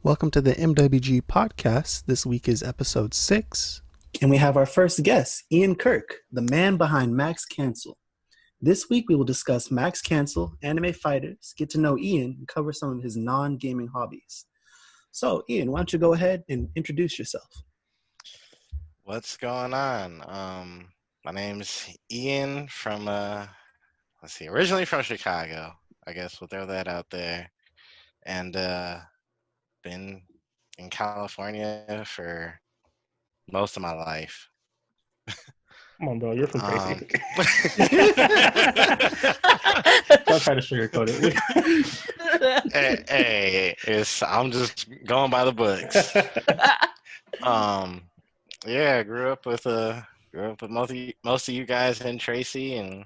Welcome to the MWG podcast. This week is episode 6. And we have our first guest, Ian Kirk, the man behind Max Cancel. This week we will discuss Max Cancel, anime fighters, get to know Ian, and cover some of his non-gaming hobbies. So, Ian, why don't you go ahead and introduce yourself? What's going on? My name's Ian from, originally from Chicago. I guess we'll throw that out there. And been in California for most of my life. Come on, bro. You're from Tracy. Don't try to sugarcoat it. hey, I'm just going by the books. Yeah, I grew up with most of you guys in Tracy, and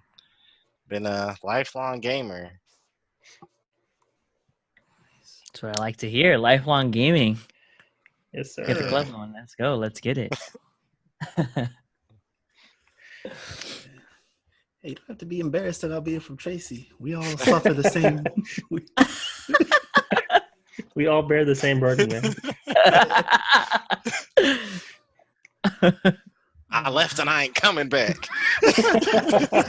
been a lifelong gamer. That's what I like to hear. Lifelong gaming. Yes, sir. Get the club on. Let's go. Let's get it. Hey, you don't have to be embarrassed about being from Tracy. We all suffer the same. We all bear the same burden, man. I left and I ain't coming back.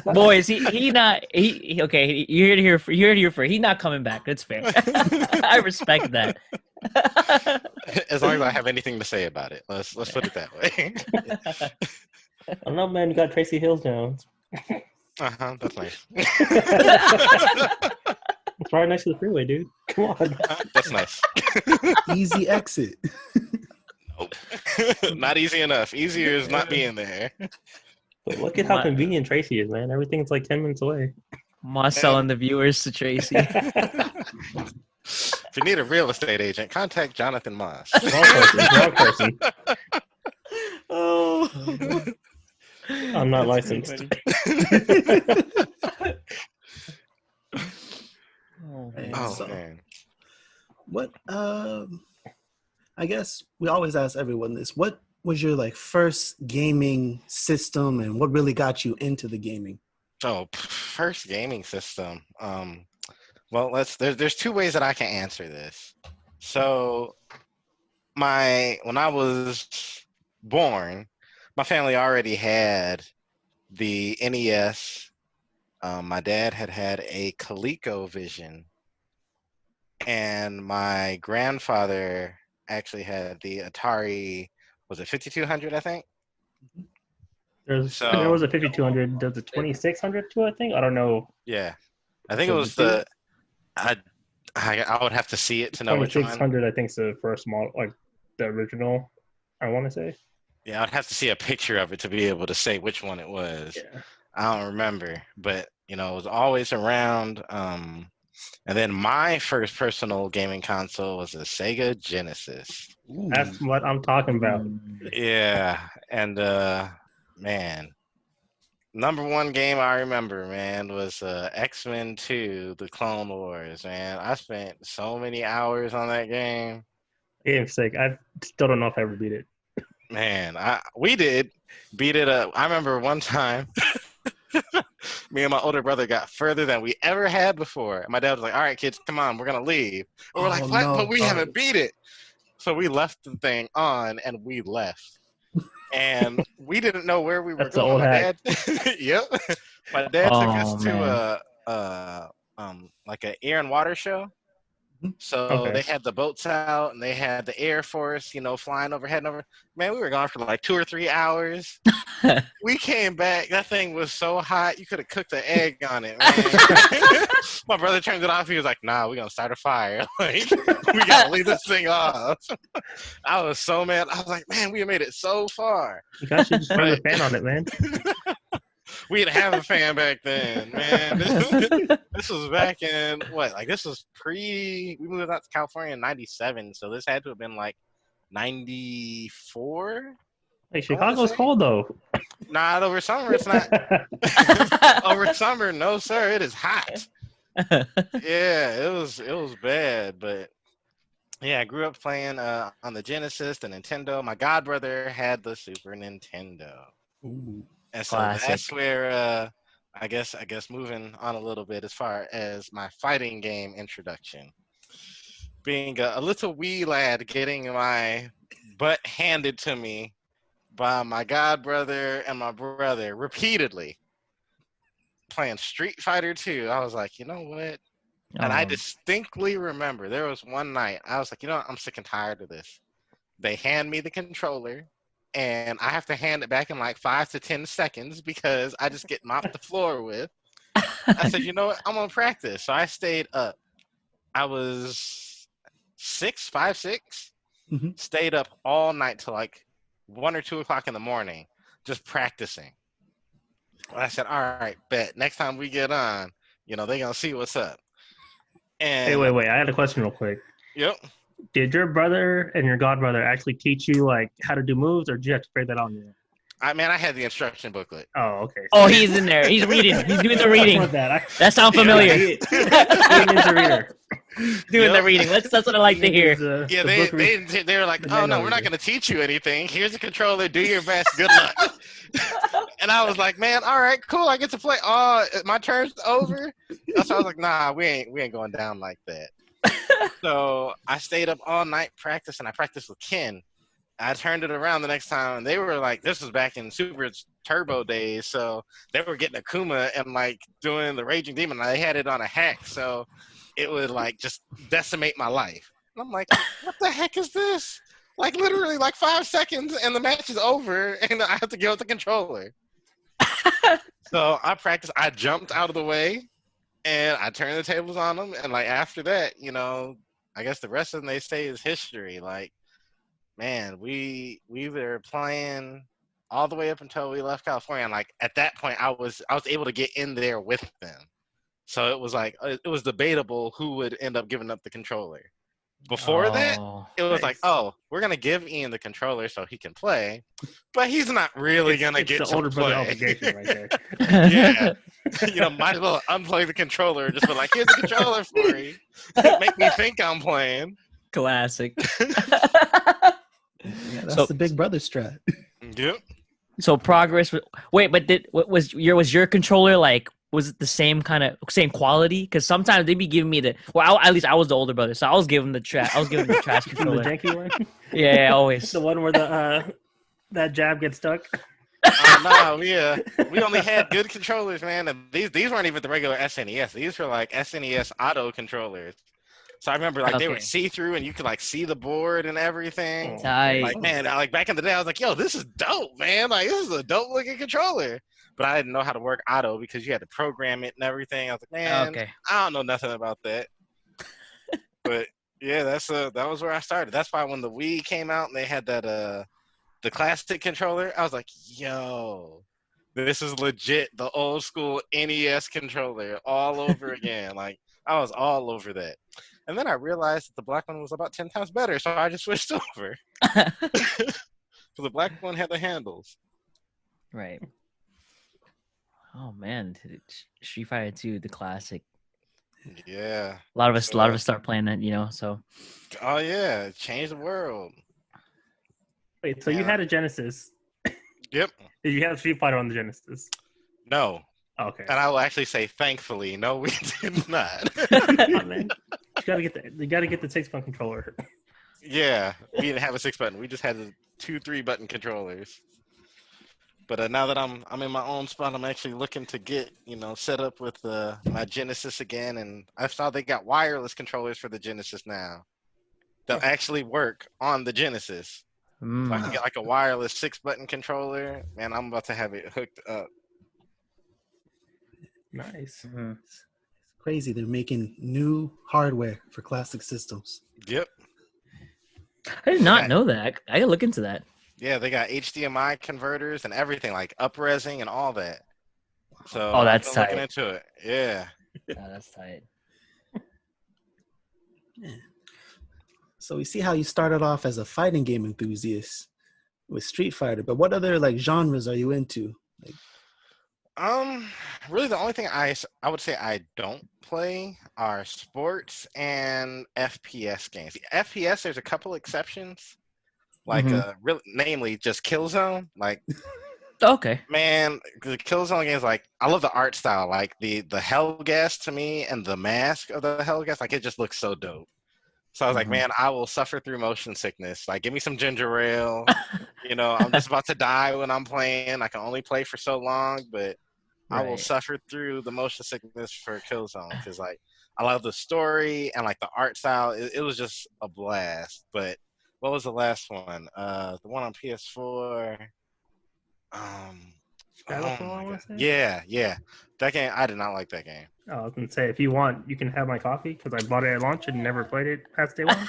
Boys, he not okay. You're here for he not coming back. That's fair. I respect that. As long as I have anything to say about it, let's put it that way. I don't know, man. You got Tracy Hills now. That's nice. It's right next to the freeway, dude. Come on. That's nice. Easy exit. Nope. Not easy enough. Easier is not being there. But look at how convenient Tracy is, man. Everything's like 10 minutes away. Moss selling the viewers to Tracy. If you need a real estate agent, contact Jonathan Moss. Wrong person. Oh, I'm not licensed. Man. What? I guess we always ask everyone this. What was your first gaming system, and what really got you into the gaming? So, first gaming system. Well, there's two ways that I can answer this. So, when I was born, my family already had the NES. My dad had a ColecoVision, and my grandfather actually had the Atari. Was it 5200? I think. There was a 5200. There's a 2600 too, I think. I don't know. Yeah, I think it was the. I would have to see it to know which one. 2600, I think, is the first model, like the original. I want to say. Yeah, I'd have to see a picture of it to be able to say which one it was. Yeah. I don't remember, but it was always around. And then my first personal gaming console was a Sega Genesis. Ooh. That's what I'm talking about. Yeah, and man, number one game I remember, man, was X-Men 2, The Clone Wars. Man, I spent so many hours on that game. Game's sick. I still don't know if I ever beat it. Man, we did beat it up. I remember one time. Me and my older brother got further than we ever had before. And my dad was like, all right, kids, come on, we're going to leave. And we're like, what? No, but we haven't beat it. So we left the thing on and we left. And we didn't know where we were going. My dad, yep. My dad took us to like an air and water show. So they had the boats out and they had the Air Force, flying overhead and over. Man, we were gone for like 2 or 3 hours. We came back. That thing was so hot. You could have cooked an egg on it, man. My brother turned it off. He was like, nah, we're going to start a fire. Like, we got to leave this thing off. I was so mad. I was like, man, we made it so far. You guys should just run the fan on it, man. We didn't have a fan back then, man. This was back in this was we moved out to California in 97, so this had to have been like 94. Hey, Chicago's cold though. Not over summer, it's not. Over summer, no sir, it is hot. Yeah, it was bad, but yeah, I grew up playing on the Genesis, the Nintendo. My godbrother had the Super Nintendo. Ooh. And so that's where I guess moving on a little bit as far as my fighting game introduction. being a little wee lad, getting my butt handed to me by my god brother and my brother repeatedly, playing Street Fighter 2. I was like, you know what? And I distinctly remember there was one night I was like, you know what? I'm sick and tired of this. They hand me the controller, and I have to hand it back in like 5 to 10 seconds because I just get mopped the floor with. I said, you know what? I'm gonna practice. So I stayed up. I was 5, 6. Stayed up all night till like 1 or 2 o'clock in the morning, just practicing. I said, all right, bet. Next time we get on, they're gonna see what's up. And hey, wait. I had a question real quick. Yep. Did your brother and your godbrother actually teach you like how to do moves, or did you have to figure that out on your own? I had the instruction booklet. Oh, okay. Oh, he's in there. He's reading. He's doing the reading. That sounds familiar. He is a reader. Doing the reading. That's what I like to hear. They were like, oh no, we're not going to teach you anything. Here's the controller. Do your best. Good luck. And I was like, man, all right, cool. I get to play. Oh, my turn's over. So I was like, nah, we ain't going down like that. So I stayed up all night practicing. I practiced with Ken. I turned it around the next time, and they were like, this was back in Super Turbo days, so they were getting Akuma and like doing the Raging Demon. They had it on a hack, so it would like just decimate my life. And I'm like, what the heck is this? Like literally like 5 seconds and the match is over, and I have to give up the controller. So I practiced. I jumped out of the way, and I turned the tables on them. And like after that, I guess the rest of them, they say, is history. Like, man, we were playing all the way up until we left California. And like at that point, I was able to get in there with them. So it was like it was debatable who would end up giving up the controller. Before that, it was like, oh, we're gonna give Ian the controller so he can play, but he's not really gonna get the to older play. brother obligation right there. Yeah, might as well unplug the controller. Just be like, here's the controller for you. Make me think I'm playing. Classic. Yeah, that's the big brother strat. Yep. So progress. Wait, but was your controller like? Was it the same quality? Because sometimes they be giving me at least I was the older brother, so I was giving the trash. I was giving the trash controller. The janky one. Yeah, always. The one where that jab gets stuck. No, we only had good controllers, man. And these weren't even the regular SNES. These were like SNES auto controllers. So I remember they were see-through and you could like see the board and everything. Tight. Like, man, like back in the day, I was like, yo, this is dope, man. Like, this is a dope looking controller. But I didn't know how to work auto because you had to program it and everything. I was like, man, I don't know nothing about that. But yeah, that was where I started. That's why when the Wii came out and they had that the classic controller, I was like, yo, this is legit the old school NES controller all over again. Like, I was all over that. And then I realized that the black one was about 10 times better, so I just switched over. So the black one had the handles. Right. Oh man, Street Fighter 2, the classic. Yeah. A lot of us start playing that, so. Oh yeah, it changed the world. Wait, so you had a Genesis? Yep. Did you have Street Fighter on the Genesis? No. Okay. And I will actually say, thankfully, no, we did not. Oh, man. You gotta get the 6-button controller. Yeah, we didn't have a 6-button. We just had the 2 3-button controllers. But now that I'm in my own spot, I'm actually looking to get set up with my Genesis again. And I saw they got wireless controllers for the Genesis now. They'll actually work on the Genesis. So I can get like a wireless 6-button controller. Man, I'm about to have it hooked up. Nice. Mm-hmm. It's crazy. They're making new hardware for classic systems. Yep. I did not know that. I gotta look into that. Yeah, they got HDMI converters and everything, like up-resing and all that. So that's tight. Looking into it. Yeah. That's tight. Yeah. So we see how you started off as a fighting game enthusiast with Street Fighter, but what other genres are you into? Really the only thing I would say I don't play are sports and FPS games. The FPS, there's a couple exceptions. Namely just Killzone. Okay. Man, the Killzone games, I love the art style. Like the Hellgas to me and the mask of the Hellgas, it just looks so dope. So I was like, man, I will suffer through motion sickness. Like, give me some ginger ale. I'm just about to die when I'm playing. I can only play for so long, but I will suffer through the motion sickness for Killzone because, like, I love the story and like the art style. It was just a blast. But what was the last one? The one on PS4. Shadowfall, I want to say. Yeah. That game, I did not like that game. Oh, I was gonna say, if you want, you can have my copy because I bought it at launch and never played it past day one.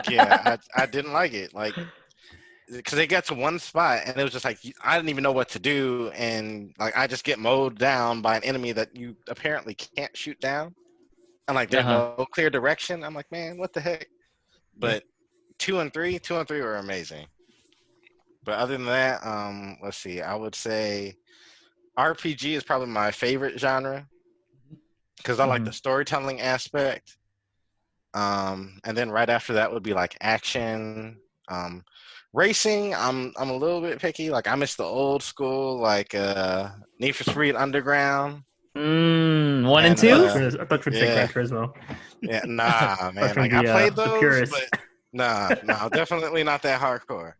Yeah, I didn't like it. Like, because they got to one spot and it was just like I didn't even know what to do, and like I just get mowed down by an enemy that you apparently can't shoot down, and like there's no clear direction. I'm like, man, what the heck? But 2 and 3 were amazing. But other than that, let's see. I would say RPG is probably my favorite genre because I like the storytelling aspect. And then right after that would be like action. Racing, I'm a little bit picky. Like I miss the old school, like Need for Speed Underground. 1 and 2. I thought you were gonna say Gran Turismo. Yeah, nah, man. Like I played those, but no, definitely not that hardcore.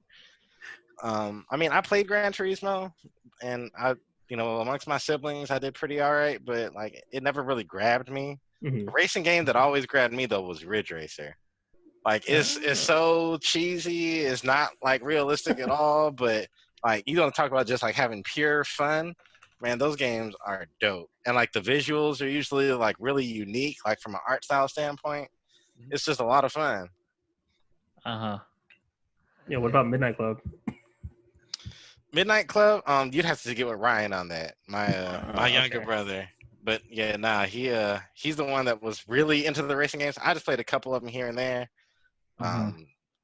I mean, I played Gran Turismo, and I, amongst my siblings, I did pretty all right, but like it never really grabbed me. The racing game that always grabbed me though was Ridge Racer. Like it's so cheesy. It's not like realistic at all. But like you don't talk about just like having pure fun, man. Those games are dope, and like the visuals are usually like really unique, like from an art style standpoint. It's just a lot of fun. Yeah. What about Midnight Club? Midnight Club. You'd have to get with Ryan on that. My younger brother. But yeah, he's the one that was really into the racing games. I just played a couple of them here and there.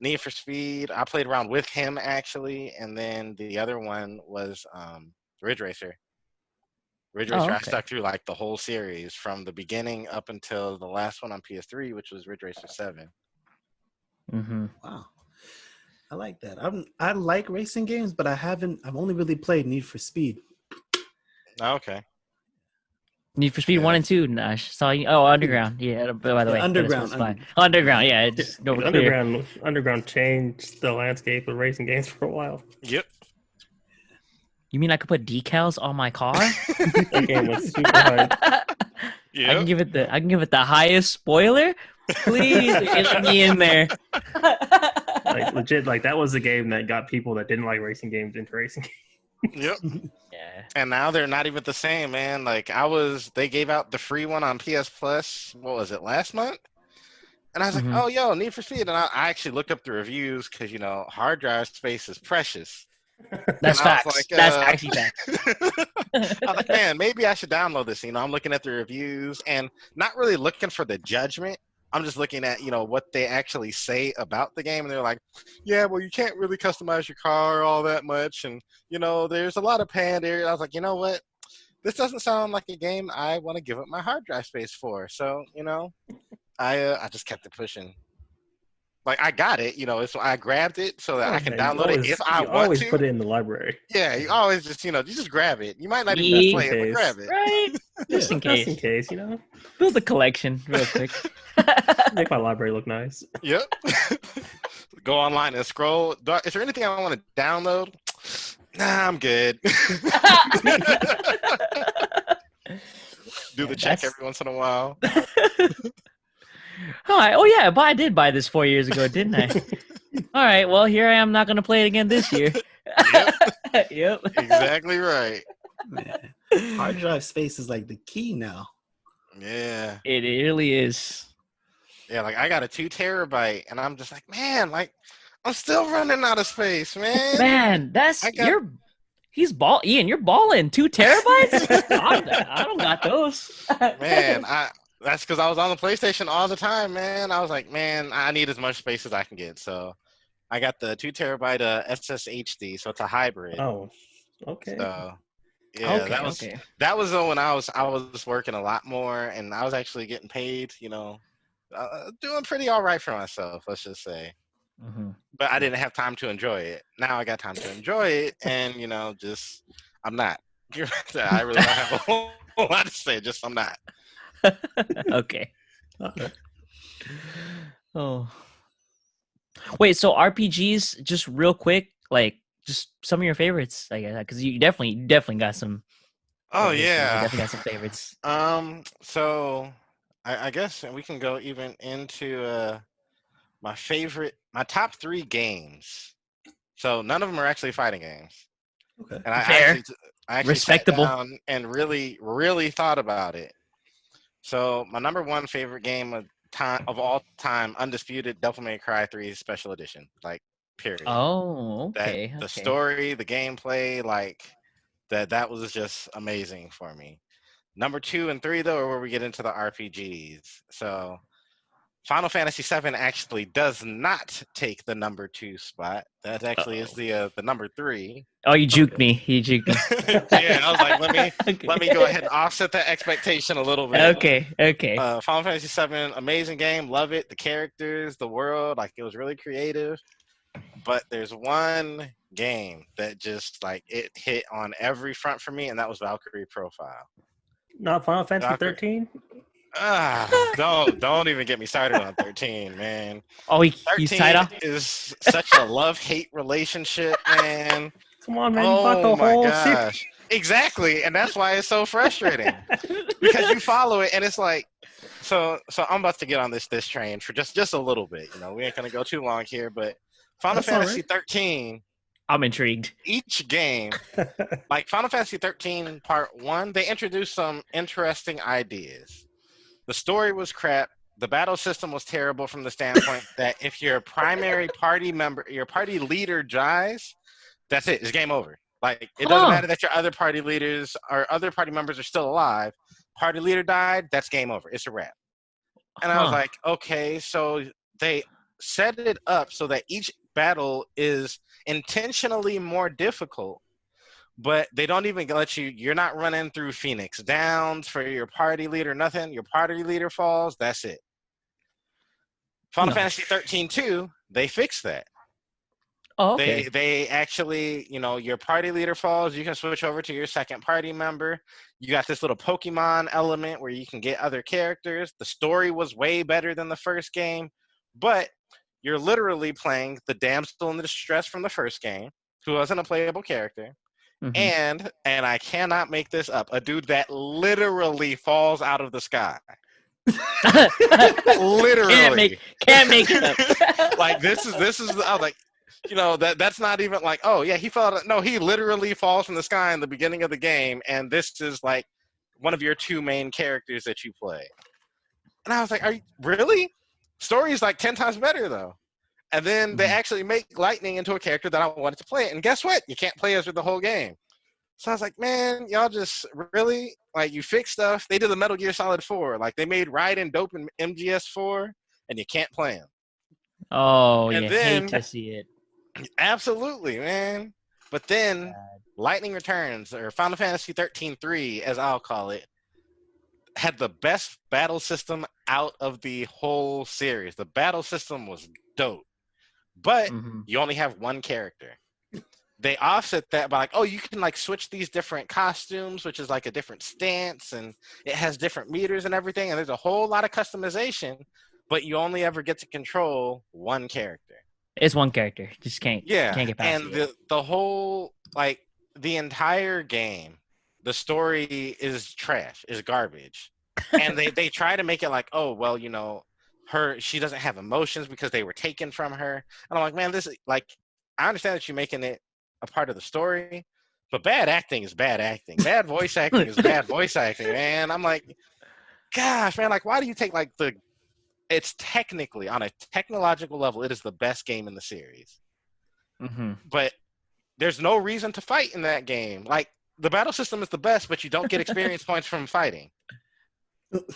Need for Speed, I played around with him actually, and then the other one was Ridge Racer. I stuck through like the whole series from the beginning up until the last one on PS3, which was Ridge Racer 7. Wow, I like that. I like racing games, but I've only really played Need for Speed. Okay. Need for Speed 1 and 2, Nash. Saw you. Oh, Underground. Yeah, by the way. Underground. Underground, yeah. Just go Underground changed the landscape of racing games for a while. Yep. You mean I could put decals on my car? That game was super hard. Yep. I can give it the highest spoiler. Please get me in there. Like legit, like that was the game that got people that didn't like racing games into racing games. Yep. Yeah. And now they're not even the same, man. Like they gave out the free one on PS Plus. What was it, last month? And I was like, oh, yo, Need for Speed. And I actually looked up the reviews because, hard drive space is precious. That's facts. Like, that's actually facts. I'm like, man, maybe I should download this. I'm looking at the reviews and not really looking for the judgment. I'm just looking at, what they actually say about the game. And they're like, yeah, well, you can't really customize your car all that much. And, there's a lot of panned area. I was like, you know what? This doesn't sound like a game I want to give up my hard drive space for. So, I just kept it pushing. Like, I got it, so I grabbed it so that I can download it if I want to. You always put it in the library. Yeah, you always just, you just grab it. You might not even play it, but grab it. Right? Just in case. Just in case, Build a collection real quick. Make my library look nice. Yep. Go online and scroll. Is there anything I want to download? Nah, I'm good. Do the check every once in a while. All right. Oh yeah, but I did buy this 4 years ago, didn't I? All right. Well, here I am, not going to play it again this year. Yep. Exactly right. Man, hard drive space is like the key now. Yeah. It really is. Yeah, like I got a 2 terabyte, and I'm just like, man, like I'm still running out of space, man. Man, Ian, you're balling 2 terabytes. I don't got those. Man, that's because I was on the PlayStation all the time, man. I was like, man, I need as much space as I can get. So I got the 2 terabyte SSHD, so it's a hybrid. Oh, okay. So yeah, that was when I was working a lot more, and I was actually getting paid, doing pretty all right for myself, let's just say. But I didn't have time to enjoy it. Now I got time to enjoy it, and I'm not. I really don't have a whole lot to say. Just I'm not. Okay. Oh. Wait, so RPGs, just real quick, like just some of your favorites, I guess, because you definitely got some Oh histories. You yeah. definitely got some favorites. So I guess we can go even into my top 3 games. So none of them are actually fighting games. Okay. And Fair, I actually sat respectable. down and really thought about it. So my number 1 favorite game of all time, undisputed, Devil May Cry 3 Special Edition. Like, period. Oh, That okay, the okay. story, the gameplay, like that was just amazing for me. Number 2 and 3 though are where we get into the RPGs. So Final Fantasy VII actually does not take the number 2 spot. That actually is Uh-oh. the number 3. Oh, you juked Okay. me. You juked me. Yeah, I was like, Okay. let me go ahead and offset that expectation a little bit. Okay, okay. Final Fantasy VII, amazing game, love it. The characters, the world, like it was really creative. But there's one game that just like it hit on every front for me, and that was Valkyrie Profile. Not Final Fantasy Valkyrie. 13? Don't even get me started on 13, man. Oh, he's tied 13 off. is such a love-hate relationship, man. Come on, man. You bought Oh the my whole gosh. Exactly, and that's why it's so frustrating. Because you follow it and it's like so I'm about to get on this train for just a little bit. You know, we ain't gonna go too long here, but Final That's all Fantasy right. 13, I'm intrigued. each game, like Final Fantasy 13 Part 1, they introduced some interesting ideas. The story was crap. The battle system was terrible from the standpoint that if your primary party member, your party leader dies, that's it. It's game over. Like, it doesn't matter that your other party leaders or other party members are still alive. Party leader died, that's game over. It's a wrap. And I was like, okay, so they set it up so that each battle is intentionally more difficult, but they don't even let you're not running through Phoenix Downs for your party leader, nothing. Your party leader falls, that's it. Final Fantasy 13 2, they fixed that. Oh, okay. They actually, you know, your party leader falls, you can switch over to your second party member. You got this little Pokemon element where you can get other characters. The story was way better than the first game, but you're literally playing the damsel in distress from the first game, who wasn't a playable character. Mm-hmm. And I cannot make this up, a dude that literally falls out of the sky. Literally. Can't make it up. Like this is I was like, you know, that's not even like, oh yeah, he fell. No, he literally falls from the sky in the beginning of the game, and this is like one of your 2 main characters that you play. And I was like, are you really? Story is like 10 times better though. And then they actually make Lightning into a character that I wanted to play. And guess what? You can't play as her the whole game. So I was like, man, y'all just really, like, you fix stuff. They did the Metal Gear Solid 4. Like, they made Raiden dope in MGS4, and you can't play him. Oh, And you then, hate to see it. Absolutely, man. But then, Lightning Returns, or Final Fantasy 13-3, as I'll call it, had the best battle system out of the whole series. The battle system was dope. But you only have one character. They offset that by like, oh, you can like switch these different costumes, which is like a different stance, and it has different meters and everything, and there's a whole lot of customization, but you only ever get to control one character. It's one character. Just can't get past and it. the whole, like, the entire game, the story is trash, is garbage. And they try to make it like, oh, well, you know, she doesn't have emotions because they were taken from her. And I'm like, man, this is like, I understand that you're making it a part of the story, but bad acting is bad acting. Bad voice acting is bad voice acting, man. I'm like, gosh, man, like, why do you take like it's technically, on a technological level, it is the best game in the series. But there's no reason to fight in that game. Like, the battle system is the best, but you don't get experience points from fighting.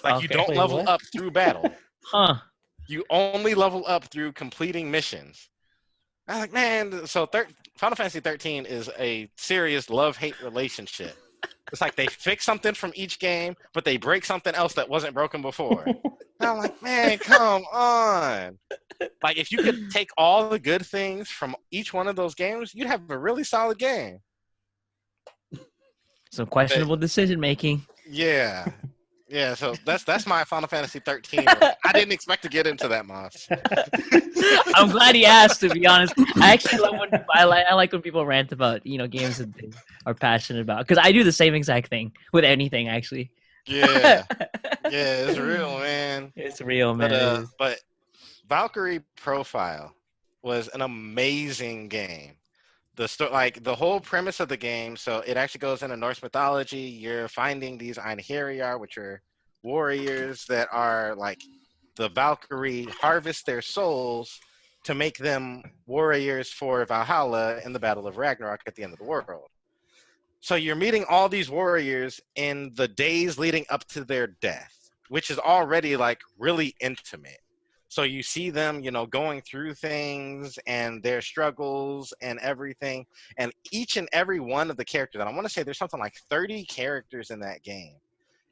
Like, you don't level up through battle. You only level up through completing missions. I was like, man, so Final Fantasy 13 is a serious love-hate relationship. It's like they fix something from each game, but they break something else that wasn't broken before. And I'm like, man, come on. Like, if you could take all the good things from each one of those games, you'd have a really solid game. Some questionable decision making. Yeah. Yeah, so that's my Final Fantasy 13. I didn't expect to get into that, Moss. I'm glad he asked. To be honest, I actually love when people, I like when people rant about games that they are passionate about, because I do the same exact thing with anything actually. Yeah, yeah, it's real, man. It's real, man. It is. But Valkyrie Profile was an amazing game. The whole premise of the game, so it actually goes into Norse mythology. You're finding these Einherjar, which are warriors that are like the Valkyrie harvest their souls to make them warriors for Valhalla in the Battle of Ragnarok at the end of the world. So you're meeting all these warriors in the days leading up to their death, which is already like really intimate. So you see them, going through things and their struggles and everything. And each and every one of the characters, and I want to say there's something like 30 characters in that game.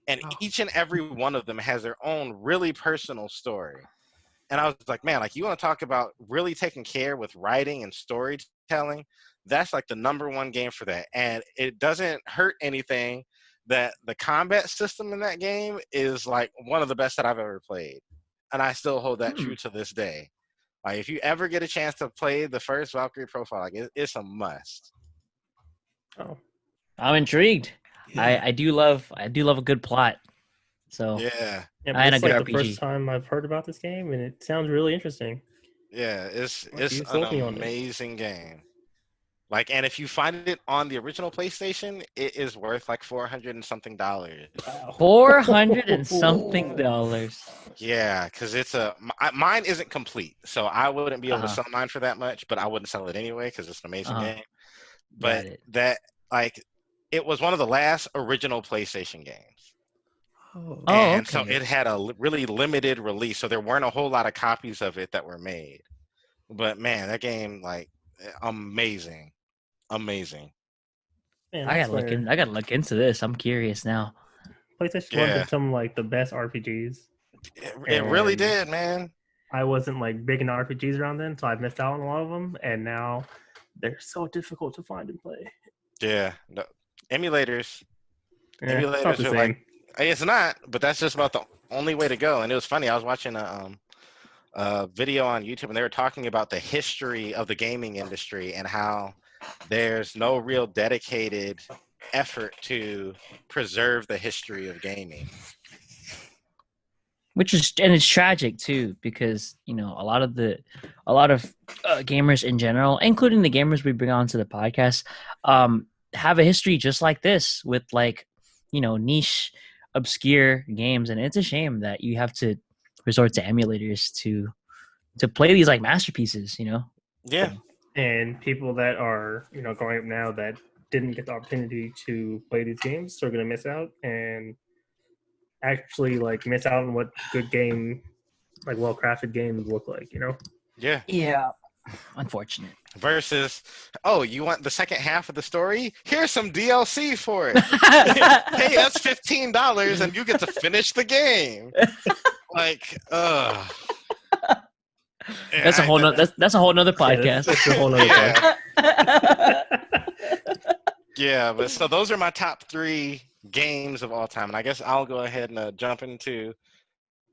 And each and every one of them has their own really personal story. And I was like, man, like you want to talk about really taking care with writing and storytelling? That's like the #1 game for that. And it doesn't hurt anything that the combat system in that game is like one of the best that I've ever played. And I still hold that true to this day. Like, if you ever get a chance to play the first Valkyrie Profile, like it's a must. Oh, I'm intrigued. Yeah. I do love a good plot. So Yeah, yeah, and a it's good like RPG. the first time I've heard about this game, and it sounds really interesting. yeah, it's You an sold me on it. amazing game. Like, and if you find it on the original PlayStation, it is worth like $400 and something. Wow. $400 and something. Yeah, because mine isn't complete, so I wouldn't be able to Uh-huh. sell mine for that much. But I wouldn't sell it anyway because it's an amazing Uh-huh. game. But it. that it was one of the last original PlayStation games. Oh, And okay. so it had a really limited release, so there weren't a whole lot of copies of it that were made. But man, that game, like, amazing. Man, I that's gotta look where I gotta look into this. I'm curious now. PlayStation 1 Yeah. did some like the best RPGs. It really And did, man. I wasn't like big into RPGs around then, so I missed out on a lot of them. And now they're so difficult to find and play. Yeah. No, emulators. Yeah, it's not Emulators the are same. like, it's not, but that's just about the only way to go. And it was funny. I was watching a video on YouTube, and they were talking about the history of the gaming industry and how there's no real dedicated effort to preserve the history of gaming. And it's tragic too, because a lot of gamers in general, including the gamers we bring onto the podcast, have a history just like this with like niche, obscure games, and it's a shame that you have to resort to emulators to play these like masterpieces. Yeah. And people that are growing up now that didn't get the opportunity to play these games are going to miss out and actually like miss out on what good game, like well-crafted games look like. Yeah. Unfortunate. Versus, oh, you want the second half of the story? Here's some DLC for it. Hey, that's $15 and you get to finish the game. Like, That's a whole that's a whole nother podcast. That's a whole nother Yeah, but so those are my top 3 games of all time, and I guess I'll go ahead and jump into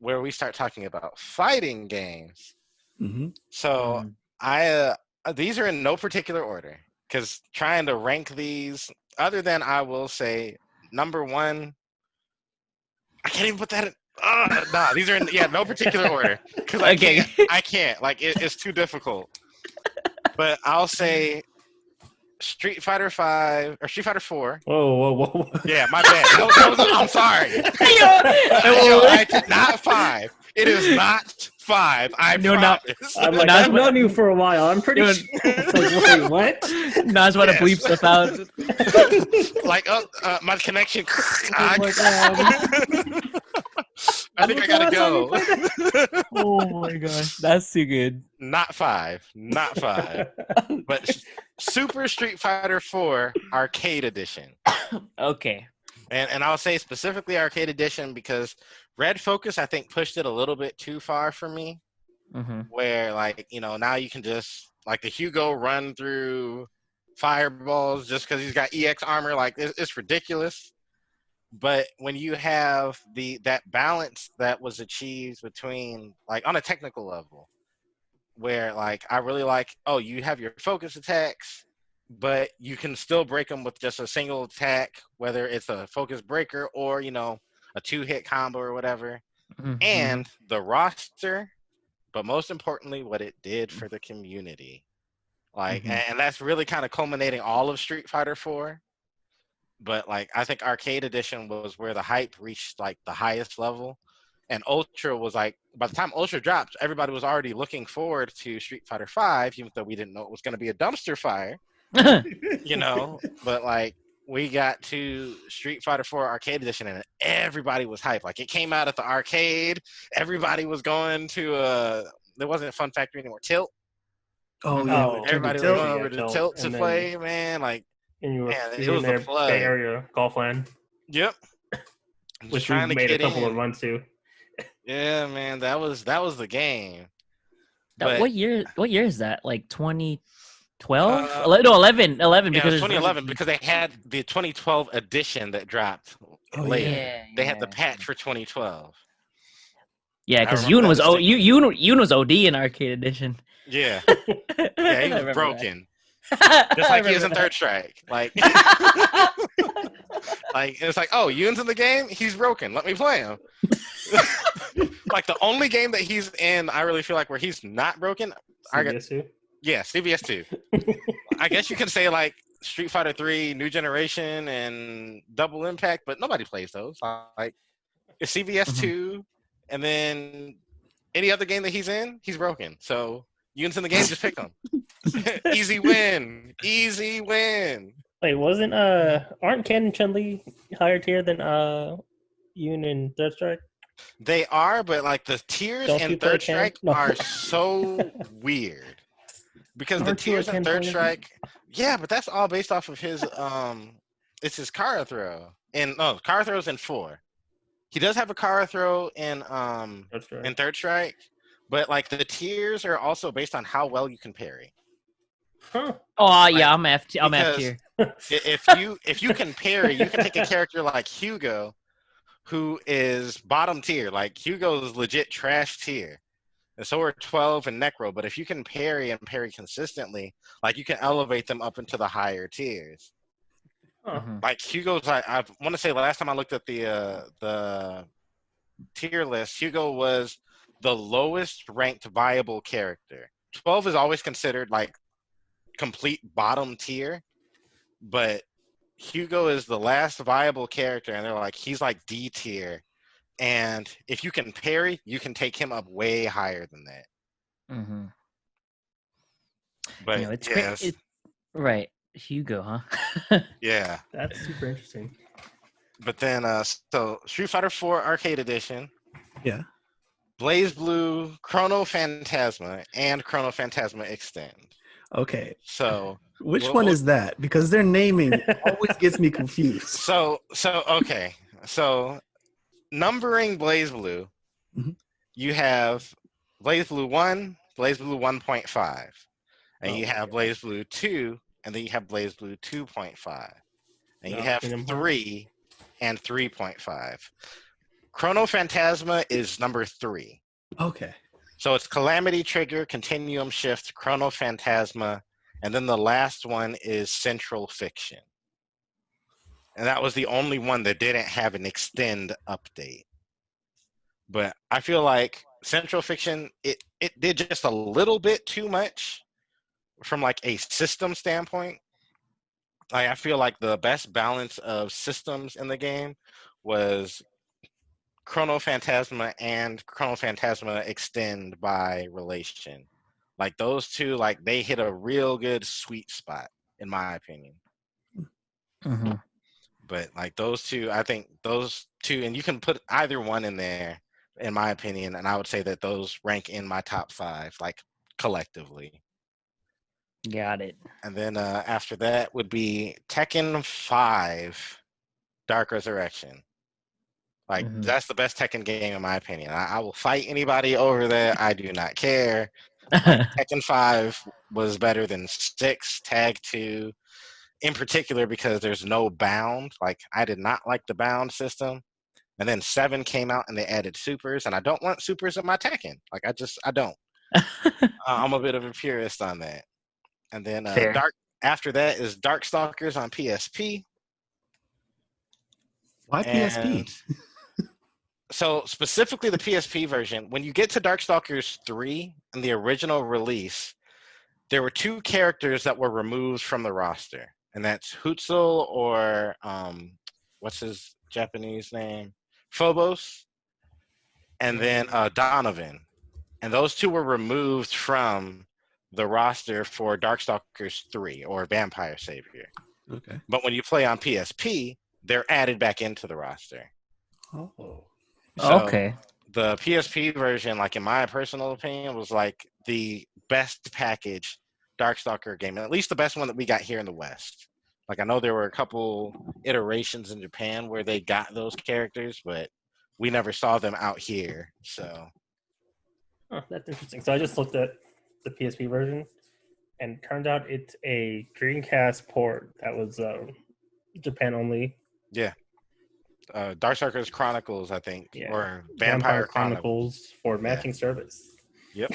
where we start talking about fighting games. Mm-hmm. So these are in no particular order, because trying to rank these, other than I will say #1, I can't even put that in. Nah, these are in no particular order, because I can't. Like, it's too difficult. But I'll say Street Fighter 5 or Street Fighter 4. Whoa. Yeah, my bad. I'm sorry. Not 5. It is not 5. I promise. I'm like, I've known you for a while. I'm pretty sure. It's like, wait, what? Nas want to bleep stuff out. Like, my connection. I think I gotta go. Oh my gosh, that's too good. Not 5. But Super Street Fighter 4 Arcade Edition. Okay. And I'll say specifically Arcade Edition because Red Focus, I think, pushed it a little bit too far for me. Mm-hmm. Where, like, now you can just, like, the Hugo run through fireballs just because he's got EX armor. Like, it's ridiculous. But when you have that balance that was achieved between like on a technical level, where like I really like, oh, you have your focus attacks, but you can still break them with just a single attack, whether it's a focus breaker or a 2-hit combo or whatever. Mhm. And the roster, but most importantly, what it did for the community. Like, and that's really kind of culminating all of Street Fighter 4. But like, I think Arcade Edition was where the hype reached like the highest level. And Ultra was like, by the time Ultra dropped, everybody was already looking forward to Street Fighter 5, even though we didn't know it was going to be a dumpster fire, But like, we got to Street Fighter 4 Arcade Edition, and everybody was hyped. Like, it came out at the arcade. Everybody was going to there wasn't Fun Factory anymore. Tilt. Oh yeah, Oh, Everybody was Tilt. going over to Tilt to and then- play, man. Like, And you were man, it in was a their flood. Bay Area Golf Land, Yep. Just which we trying to made a get couple in. of runs to. Yeah, man, that was the game. What year is that? Like 2012? Uh, No, 11 Yeah, it because was it's 2011 because they had the 2012 edition that dropped Oh, later. yeah, They had the patch for 2012. Yeah, I because remember Yoon that was distinctly. Yoon was OD in Arcade Edition. Yeah, Yeah, yeah, he was broken, just like he is in Third Strike. Like, like it's like, oh, Yoon's in the game, he's broken. Let me play him. Like the only game that he's in, I really feel like where he's not broken. CBS2? Yeah, CVS 2. I guess you could say like Street Fighter 3, New Generation, and Double Impact, but nobody plays those. Like it's CVS 2, and then any other game that he's in, he's broken. So Yoon's in the game, just pick him. Easy win. Easy win. Wait, aren't Ken and Chun-Li higher tier than Yoon and Third Strike? They are, but like the tiers Don't you in play Third Ken? Strike No. are so weird. Because the Aren't you a tiers in Ken Third player? Strike, yeah, but that's all based off of his it's his Kara throw. And no, Kara throw's in 4. He does have a Kara throw in Third Strike, but like the tiers are also based on how well you can parry. Huh. Oh yeah, I'm F Because tier. if you can parry, you can take a character like Hugo, who is bottom tier. Like Hugo is legit trash tier. And so are 12 and Necro. But if you can parry and parry consistently, like you can elevate them up into the higher tiers. Huh. Like Hugo's, I want to say last time I looked at the tier list, Hugo was the lowest ranked viable character. 12 is always considered like complete bottom tier, but Hugo is the last viable character, and they're like, he's like D tier. And if you can parry, you can take him up way higher than that. Mm-hmm. But It's yes, great. Right, Hugo, huh? yeah. That's super interesting. But then, so Street Fighter 4 Arcade Edition, Yeah. Blaze Blue, Chrono Phantasma, and Chrono Phantasma Extend. Okay. So Which one is that? Because their naming always gets me confused. So okay. So numbering Blaze Blue, Mhm. you have Blaze Blue 1, Blaze Blue 1.5, and you have Blaze Blue 2, and then you have Blaze Blue 2.5, and you have 3 and 3.5. Chrono Phantasma is number 3. Okay. So it's Calamity Trigger, Continuum Shift, Chrono Phantasma, and then the last one is Central Fiction. And that was the only one that didn't have an extend update. But I feel like Central Fiction, it did just a little bit too much from like a system standpoint. Like I feel like the best balance of systems in the game was Chrono Phantasma and Chrono Phantasma Extend by relation. Like those two, like they hit a real good sweet spot, in my opinion. Mm-hmm. But like those two, I think those two, and you can put either one in there, in my opinion, and I would say that those rank in my top 5, like collectively. Got it. And then after that would be Tekken 5 Dark Resurrection. Like that's the best Tekken game in my opinion. I will fight anybody over that. I do not care. Like, Tekken 5 was better than 6, Tag 2, in particular because there's no bound. Like, I did not like the bound system. And then 7 came out and they added supers, and I don't want supers in my Tekken. Like, I don't. I'm a bit of a purist on that. And then Fair. after that is Darkstalkers on PSP. Why PSP? So specifically the PSP version, when you get to Darkstalkers 3 in the original release, there were 2 characters that were removed from the roster. And that's Hutzel or what's his Japanese name? Phobos. And then Donovan. And those 2 were removed from the roster for Darkstalkers 3 or Vampire Savior. Okay. But when you play on PSP, they're added back into the roster. Oh. So Okay. the PSP version, like in my personal opinion, was like the best packaged Darkstalker game, at least the best one that we got here in the West. Like, I know there were a couple iterations in Japan where they got those characters, but we never saw them out here. So That's interesting. So I just looked at the PSP version, and it turned out it's a Dreamcast port that was Japan only. yeah. Darkstalkers Chronicles, I think, Yeah. or Vampire Chronicles. Chronicles for matching service. Yep.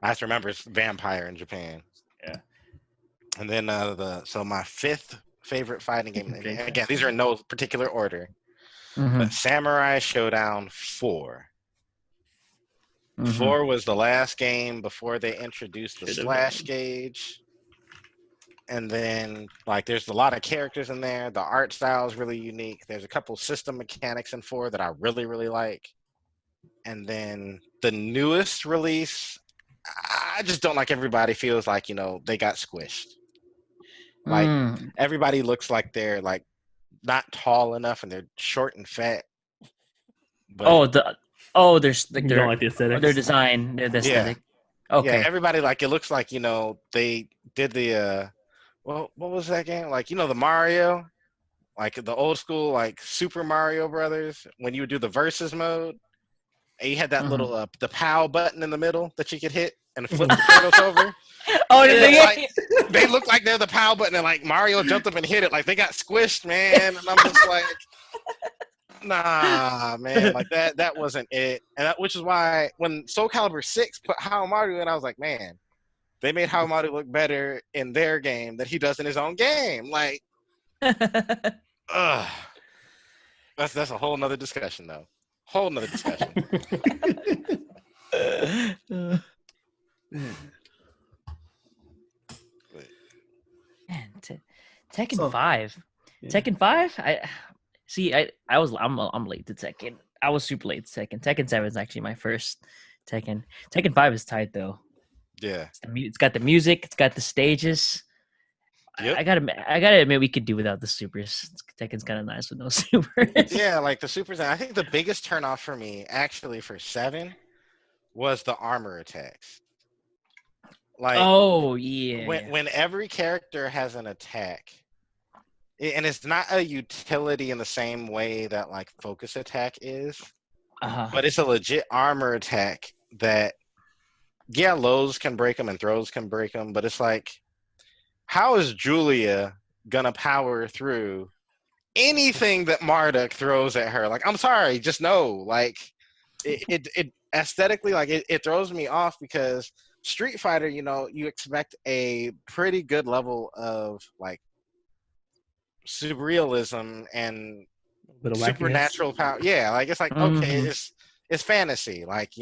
I have to remember it's Vampire in Japan. Yeah. And then so my 5th favorite fighting game, and again, these are in no particular order, but Samurai Showdown 4. 4 was the last game before they introduced the slash gauge. And then, like, there's a lot of characters in there. The art style is really unique. There's a couple system mechanics in 4 that I really, really like. And then the newest release, I just don't like everybody feels like, they got squished. Like, everybody looks like they're, like, not tall enough and they're short and fat. But, there's like you don't like the aesthetic. Their design, the aesthetic. Yeah. Okay. Yeah, everybody, like, it looks like, they did the... Well, what was that game? Like, the Mario, like the old school, like Super Mario Brothers, when you would do the versus mode, and you had that little, the POW button in the middle that you could hit and flip the turtles over. Oh, they look like they're the POW button, and like Mario jumped up and hit it. Like, they got squished, man. And I'm just like, nah, man. Like, that wasn't it. And which is why when Soul Calibur 6 put Haomaru in, I was like, man, they made Haomaru look better in their game than he does in his own game. Like, that's a whole nother discussion, though. Whole nother discussion. Man, Tekken 5. Yeah. Tekken 5? I'm late to Tekken. I was super late to Tekken. Tekken 7 is actually my first Tekken. Tekken 5 is tight, though. Yeah, it's got the music, it's got the stages. Yep. I gotta admit, we could do without the supers. Tekken's kind of nice with no supers. Yeah, like the supers. I think the biggest turnoff for me, actually, for 7, was the armor attacks. Like, oh yeah, when every character has an attack, and it's not a utility in the same way that like focus attack is, but it's a legit armor attack that. Yeah, lows can break them and throws can break them, but it's like, how is Julia gonna power through anything that Marduk throws at her? Like, I'm sorry, just no. Like, it aesthetically, like, it throws me off because Street Fighter, you expect a pretty good level of like surrealism and supernatural power. Yeah, like it's like okay, it's fantasy. Like,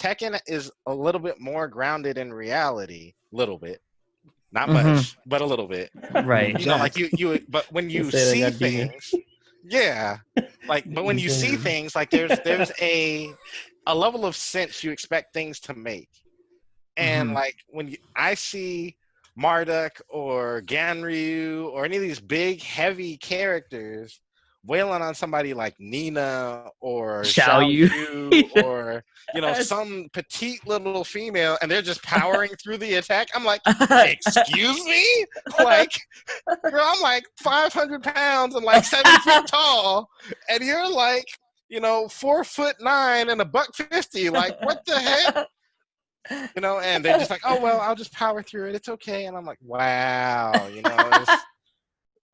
Tekken is a little bit more grounded in reality. Little bit. Not much, but a little bit. Right. Like you but when you see things, yeah. Like, but when you see things, like there's a level of sense you expect things to make. And like when I see Marduk or Ganryu or any of these big, heavy characters wailing on somebody like Nina or Xiao Yu or some petite little female, and they're just powering through the attack. I'm like, excuse me, like, girl, I'm like 500 pounds and like 7 feet tall, and you're like, 4'9" and $150. Like, what the heck? And they're just like, oh well, I'll just power through it. It's okay. And I'm like, wow,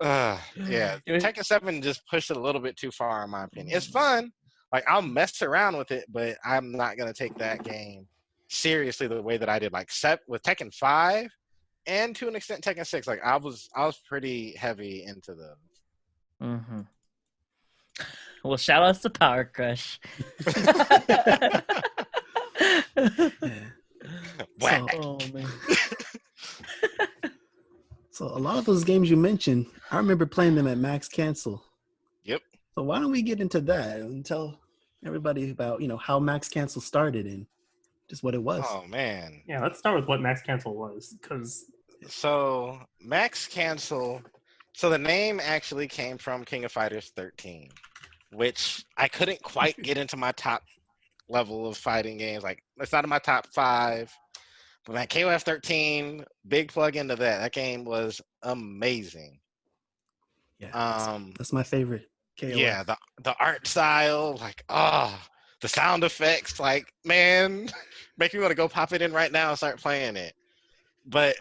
Yeah, It Tekken 7 just pushed it a little bit too far, in my opinion. It's fun. Like, I'll mess around with it, but I'm not going to take that game seriously the way that I did. Like, with Tekken 5 and to an extent Tekken 6. Like, I was pretty heavy into those. mm-hmm. Well, shout outs to Power Crush. Yeah. Whack. Oh man. So a lot of those games you mentioned, I remember playing them at Max Cancel. Yep. So why don't we get into that and tell everybody about, how Max Cancel started and just what it was. Oh, man. Yeah, let's start with what Max Cancel was, because So, Max Cancel. So, the name actually came from King of Fighters 13, which I couldn't quite get into my top level of fighting games. Like, it's not in my top 5. But man, KOF 13, big plug into that. That game was amazing. Yeah, that's my favorite. KOF. Yeah, the art style, like, the sound effects, like, man, make me want to go pop it in right now and start playing it. But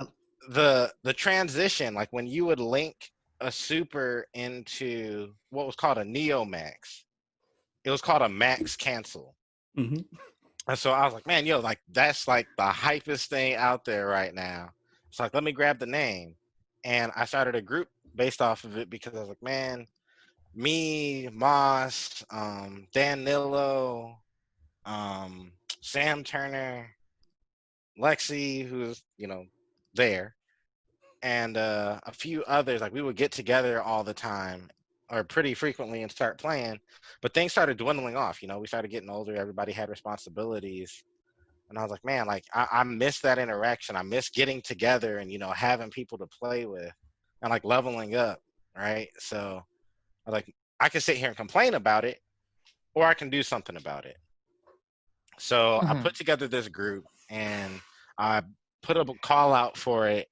the transition, like when you would link a super into what was called a Neo Max, it was called a Max Cancel. Mm-hmm. And so I was like, man, like that's like the hypest thing out there right now. So like, let me grab the name. And I started a group based off of it because I was like, man, me, Moss, Dan Nillo, Sam Turner, Lexi, who's, there, and a few others, like we would get together all the time or pretty frequently and start playing, but things started dwindling off. We started getting older, everybody had responsibilities, and I was like, man, like I miss that interaction. I miss getting together and having people to play with and like leveling up, right? So I was like, I can sit here and complain about it, or I can do something about it. So I put together this group and I put a call out for it.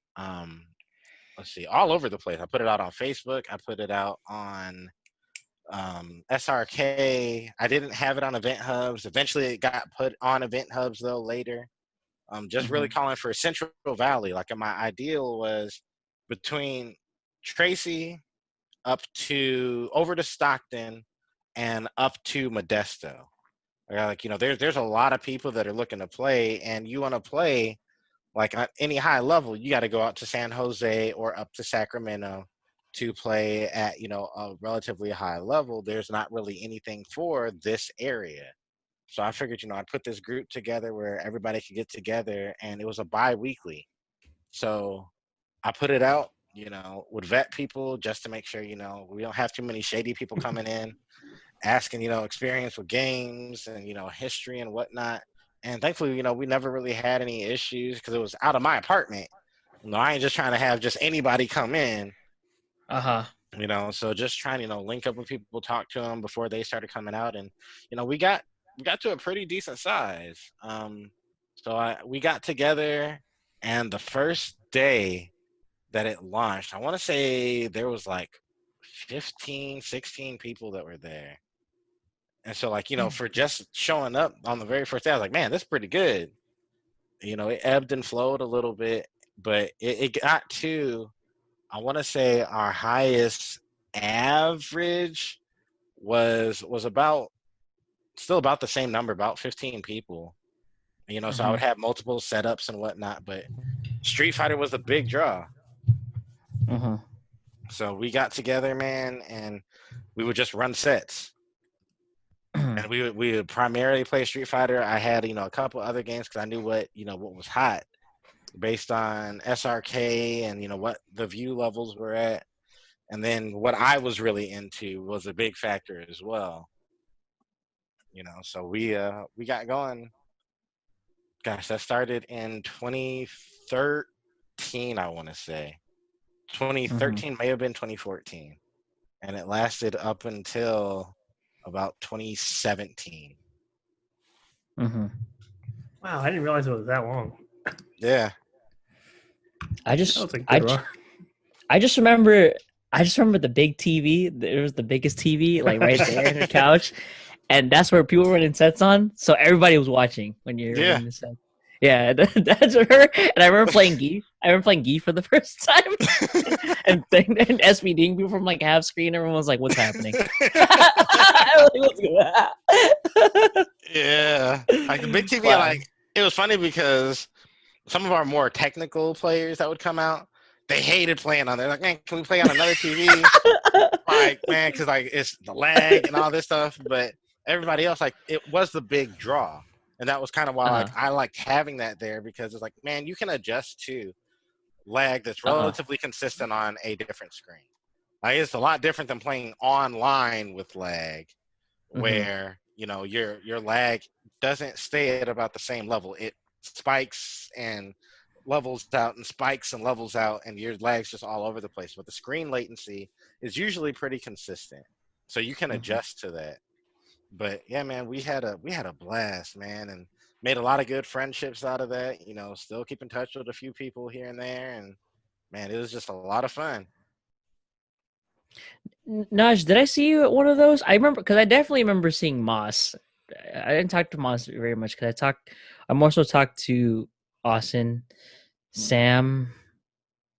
Let's see, all over the place. I put it out on Facebook. I put it out on SRK. I didn't have it on Event Hubs. Eventually, it got put on Event Hubs though later. Just really calling for Central Valley. Like my ideal was between Tracy up to over to Stockton and up to Modesto. Like there's a lot of people that are looking to play, and you want to play like at any high level, you got to go out to San Jose or up to Sacramento to play at, a relatively high level. There's not really anything for this area. So I figured, I'd put this group together where everybody could get together, and it was a bi-weekly. So I put it out, would vet people just to make sure, we don't have too many shady people coming in, asking, experience with games and, history and whatnot. And thankfully, we never really had any issues because it was out of my apartment. I ain't just trying to have just anybody come in. So just trying to, link up with people, talk to them before they started coming out. And, we got to a pretty decent size. We got together, and the first day that it launched, I want to say there was like 15, 16 people that were there. And so, like, for just showing up on the very first day, I was like, man, this is pretty good. It ebbed and flowed a little bit, but it got to, I want to say our highest average was still about the same number, about 15 people. So I would have multiple setups and whatnot, but Street Fighter was a big draw. So we got together, man, and we would just run sets. And we would primarily play Street Fighter. I had, a couple other games because I knew what was hot based on SRK and, what the view levels were at. And then what I was really into was a big factor as well. So we got going. Gosh, that started in 2013, I want to say. 2013 may have been 2014. And it lasted up until about 2017. Wow, I didn't realize it was that long. Yeah. I just remember the big TV. There was the biggest TV like right there in the couch, and that's where people were running sets on. So everybody was watching when you're running the set. Yeah, that's her. And I remember playing Geese. I remember playing Gi for the first time and SPDing people from like half screen. Everyone was like, "What's happening?" I was like, "What's going on?" Yeah, like the big TV, Wow. like it was funny because some of our more technical players that would come out, they hated playing on there. Like, man, can we play on another TV? Like, man, because like it's the lag and all this stuff. But everybody else, like, it was the big draw, and that was kind of why like I liked having that there because it's like, man, you can adjust to lag that's relatively consistent on a different screen. Like, it's a lot different than playing online with lag, where your lag doesn't stay at about the same level. It spikes and levels out and spikes and levels out, and your lag's just all over the place. But the screen latency is usually pretty consistent, so you can adjust to that. But yeah, man, we had a blast, man, and made a lot of good friendships out of that. Still keep in touch with a few people here and there, and man, it was just a lot of fun. Naj, did I see you at one of those? I remember because I definitely remember seeing Moss. I didn't talk to Moss very much because I more so talked to Austin, Sam,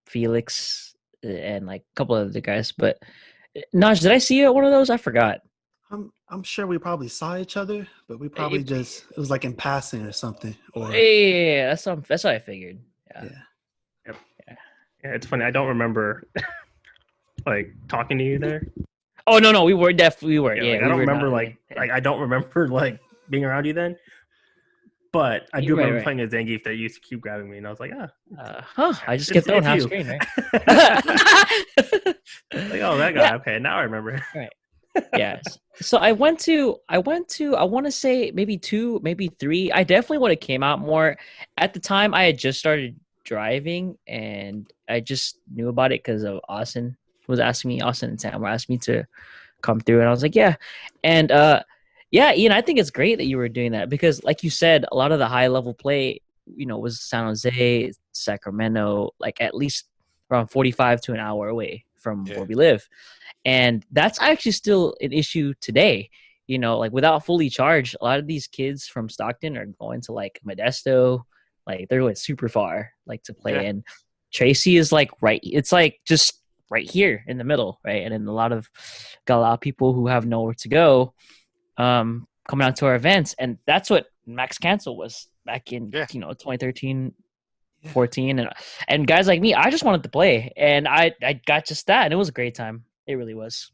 Felix, and like a couple of other guys. But Naj, did I see you at one of those? I forgot. I'm sure we probably saw each other, but we probably it was like in passing or something. Or yeah, that's what I figured. Yeah. Yeah, it's funny. I don't remember like talking to you there. Oh no, we were definitely Yeah, like, I don't remember like I don't remember like being around you then. But I do remember playing a Zangief that used to keep grabbing me, and I was like, I just get thrown half screen, right? Like, oh, that guy. Yeah. Okay, now I remember. Right. Yes. So I want to say maybe 2, maybe 3. I definitely would have came out more. At the time, I had just started driving, and I just knew about it because of Austin and Sam were asking me to come through, and I was like, yeah. And yeah, Ian, I think it's great that you were doing that because, like you said, a lot of the high level play, was San Jose, Sacramento, like at least around 45 to an hour away from where we live. And that's actually still an issue today. Like without fully charged, a lot of these kids from Stockton are going to like Modesto, like they're going super far, like to play. Yeah. And Tracy is like it's like just right here in the middle, right? And then got a lot of people who have nowhere to go, coming out to our events, and that's what Max Cancel was back in 2013, 14, and guys like me, I just wanted to play, and I got just that, and it was a great time. It really was.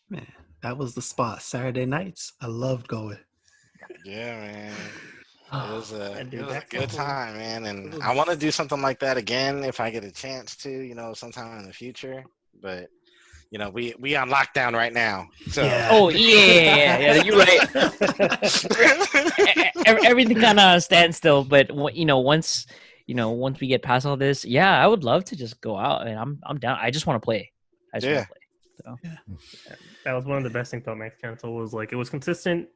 Man, that was the spot. Saturday nights, I loved going. Yeah, man. It was a good time, man, and I want to do something like that again if I get a chance to, sometime in the future. But we on lockdown right now. So. Yeah. Oh yeah, you're right. Everything kind of stands still, but once we get past all this, yeah, I would love to just go out, and I'm down. I just want to play. Want to play. So. Yeah. That was one of the best things about Max Cancel was like it was consistent,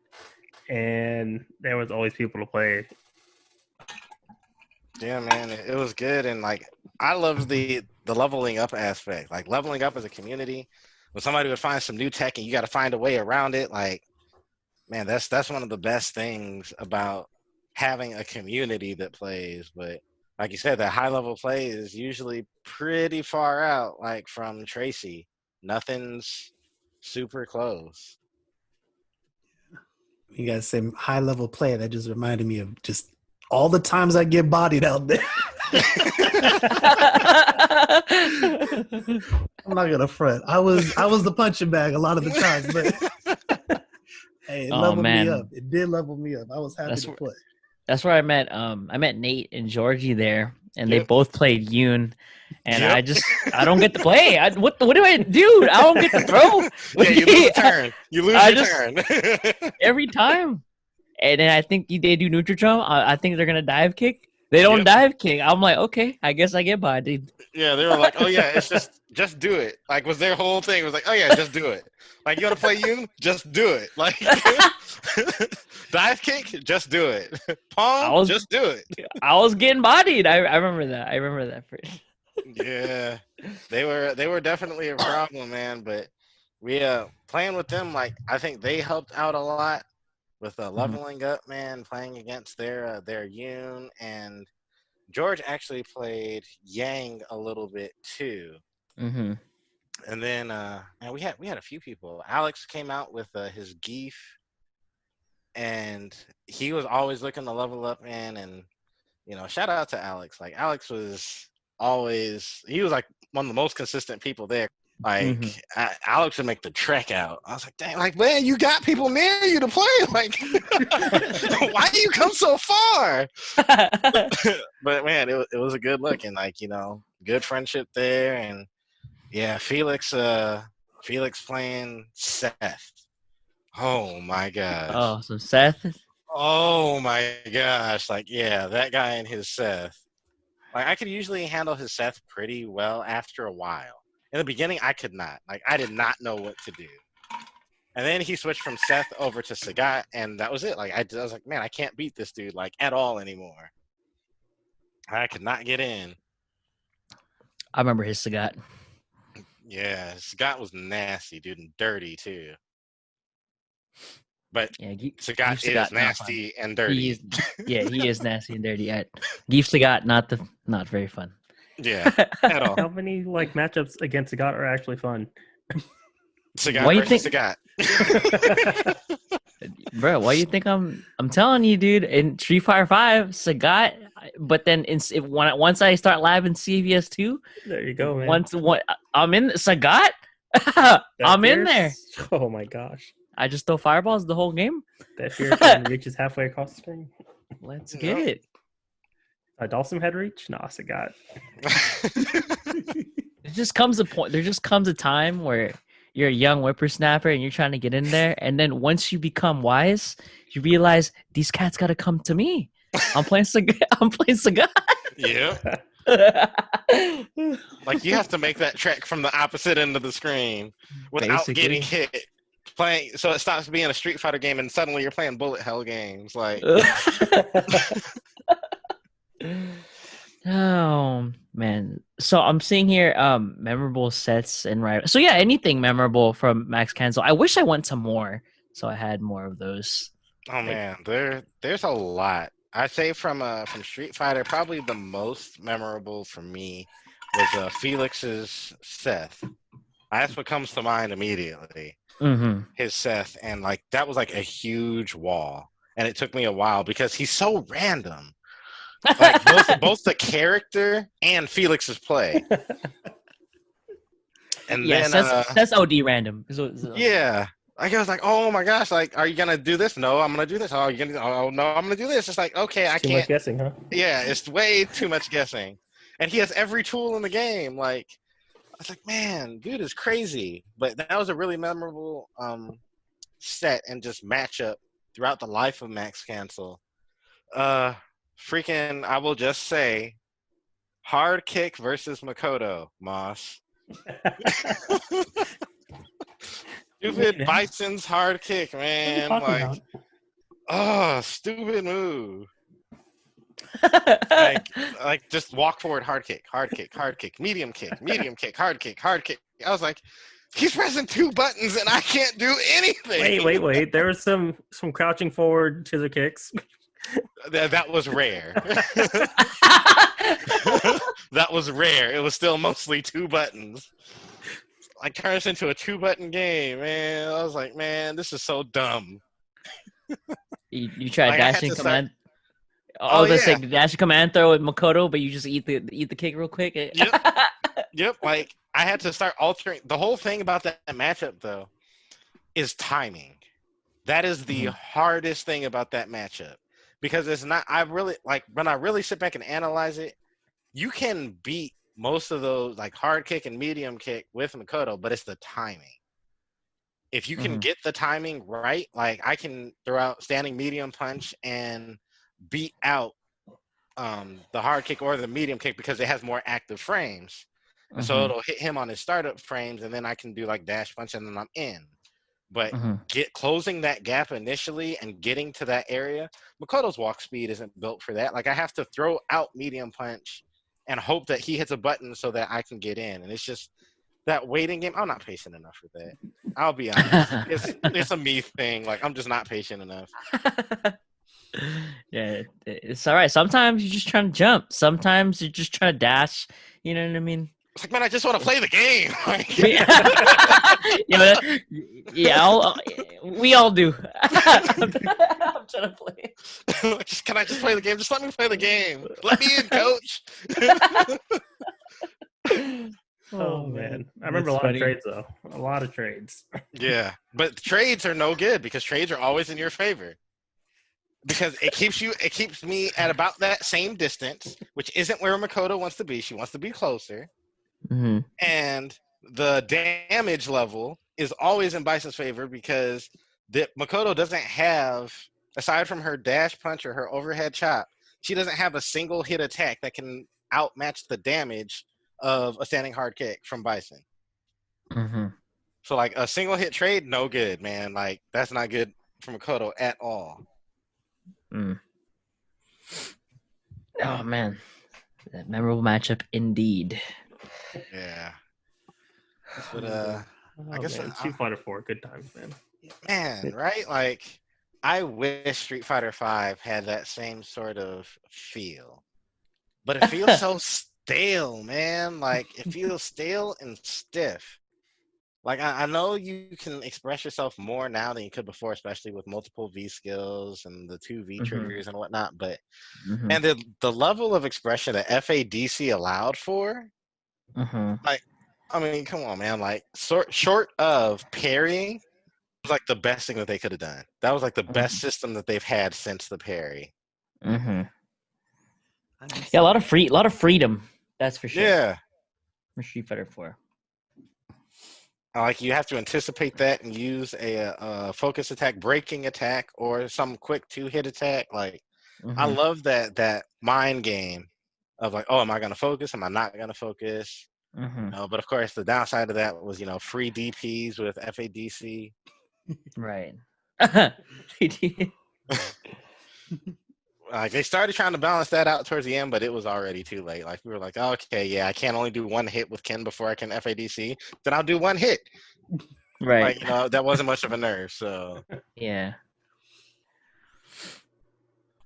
and there was always people to play. Yeah, man, it was good, and like I love the leveling up aspect, like leveling up as a community. When somebody would find some new tech and you got to find a way around it, like, man, that's one of the best things about having a community that plays. But like you said, that high level play is usually pretty far out, like from Tracy. Nothing's super close. You guys say high level play. That just reminded me of just all the times I get bodied out there. I'm not gonna front. I was the punching bag a lot of the times, but hey, it leveled me up. It did level me up. I was happy to play. That's where I met Nate and Georgie there, and they both played Yoon. And I don't get to play. What do I do? I don't get to throw. Yeah, you lose a turn. You lose your turn. Every time. And then I think they do neutral jump. I think they're going to dive kick. They don't dive kick. I'm like, okay, I guess I get bodied. Yeah, they were like, oh yeah, it's just do it. Like, was their whole thing. It was like, oh yeah, just do it. Like, you want to play Yoon? Just do it. Like, dive kick? Just do it. Palm? Just do it. I was getting bodied. I remember that. Yeah, they were definitely a problem, man. But we playing with them, like I think they helped out a lot with leveling up, man. Playing against their Yoon, and George actually played Yang a little bit too. Mm-hmm. And then man, we had a few people. Alex came out with his Geef, and he was always looking to level up, man. And shout out to Alex. Like Alex was always, he was like one of the most consistent people there. Like Alex would make the trek out. I was like, dang, like man, you got people near you to play. Like, why do you come so far? But man, it was a good look, and like good friendship there. And yeah, Felix playing Seth. Oh my gosh. Oh, so Seth. Oh my gosh. Like, yeah, that guy and his Seth. Like, I could usually handle his Seth pretty well after a while. In the beginning, I could not. Like, I did not know what to do. And then he switched from Seth over to Sagat, and that was it. Like, I was like, man, I can't beat this dude, like, at all anymore. I could not get in. I remember his Sagat. Yeah, Sagat was nasty, dude, and dirty, too. But yeah, Sagat is nasty and dirty. He is nasty and dirty. Geef Sagat, not very fun. Yeah, at all. How many like matchups against Sagat are actually fun? Sagat versus Sagat. Bro, why you think I'm telling you, dude? In Street Fighter 5, Sagat, but then once I start live in CVS 2, there you go, man. Once I'm in Sagat, I'm in there. Oh my gosh. I just throw fireballs the whole game. That fear can reaches halfway across the screen. Let's get it. A Dawson head reach? No, Sagat. There just comes a time where you're a young whippersnapper and you're trying to get in there, and then once you become wise, you realize these cats got to come to me. I'm playing Sagat. Yeah. Like you have to make that trek from the opposite end of the screen without getting hit. Playing, so it stops being a Street Fighter game, and suddenly you're playing bullet hell games. Like, oh man. So I'm seeing here memorable sets and right. So yeah, anything memorable from Max Cancel. I wish I went to more, so I had more of those. Oh man, there's a lot. I'd say from Street Fighter, probably the most memorable for me was Felix's Seth. That's what comes to mind immediately. Mm-hmm. His Seth, and like that was like a huge wall, and it took me a while because he's so random. Like both the character and Felix's play. And yeah, then that's OD random. Yeah. Like I was like, oh my gosh, like, are you gonna do this? No, I'm gonna do this. Oh, oh no, I'm gonna do this. It's like, okay, I can't. Too much guessing, huh? Yeah, it's way too much guessing. And he has every tool in the game. Like, I was like, man, dude is crazy. But that was a really memorable set and just matchup throughout the life of Max Cancel. Freaking, I will just say, hard kick versus Makoto, Moss. Stupid Bison's hard kick, man. Like, stupid move. like just walk forward, hard kick, medium kick, hard kick. I was like, he's pressing 2 buttons and I can't do anything. Wait. There was some crouching forward scissor kicks. That was rare. That was rare. It was still mostly 2 buttons. Like turns into a 2-button game, man. I was like, man, this is so dumb. You tried dashing command. I was gonna say dash command throw with Makoto, but you just eat the kick real quick. Yep. Like I had to start altering. The whole thing about that matchup though is timing. That is the hardest thing about that matchup because it's not. I really like when I really sit back and analyze it. You can beat most of those like hard kick and medium kick with Makoto, but it's the timing. If you can get the timing right, like I can throw out standing medium punch and beat out the hard kick or the medium kick because it has more active frames. And so it'll hit him on his startup frames and then I can do like dash punch and then I'm in. But closing that gap initially and getting to that area, Makoto's walk speed isn't built for that. Like I have to throw out medium punch and hope that he hits a button so that I can get in. And it's just that waiting game. I'm not patient enough for that. I'll be honest. It's a me thing. Like I'm just not patient enough. Yeah, it's all right. Sometimes you're just trying to jump. Sometimes you're just trying to dash. You know what I mean? It's like, man, I just want to play the game. Like, Yeah, yeah. We all do. I'm trying to play. can I just play the game? Just let me play the game. Let me in, coach. Oh man, I remember a That's lot of funny. trades though. A lot of trades. Yeah, but trades are no good because trades are always in your favor. Because it keeps me at about that same distance, which isn't where Makoto wants to be. She wants to be closer. Mm-hmm. And the damage level is always in Bison's favor because Makoto doesn't have, aside from her dash punch or her overhead chop, she doesn't have a single hit attack that can outmatch the damage of a standing hard kick from Bison. Mm-hmm. So like a single hit trade, no good, man. Like that's not good for Makoto at all. Mm. Oh man, that memorable matchup indeed. Yeah. But Oh, I guess man. Street Fighter 4, good times, man. man, right? Like I wish Street Fighter 5 had that same sort of feel. But it feels so stale, man. Like it feels stale and stiff. Like I know you can express yourself more now than you could before, especially with multiple V skills and the 2V triggers and whatnot. But and the level of expression that FADC allowed for, like, I mean, come on, man. Like short of parrying was like the best thing that they could have done. That was like the best system that they've had since the parry. Yeah, a lot of freedom. That's for sure. Yeah. For Street Fighter 4. Like you have to anticipate that and use a focus attack, breaking attack, or some quick 2-hit attack. Like I love that mind game of like, oh, am I going to focus? Am I not going to focus? But of course, the downside of that was free DPs with FADC. Right. Like they started trying to balance that out towards the end, but it was already too late. Like we were like, okay, yeah, I can't only do one hit with Ken before I can FADC. Then I'll do one hit. Right. Like that wasn't much of a nerve. So yeah.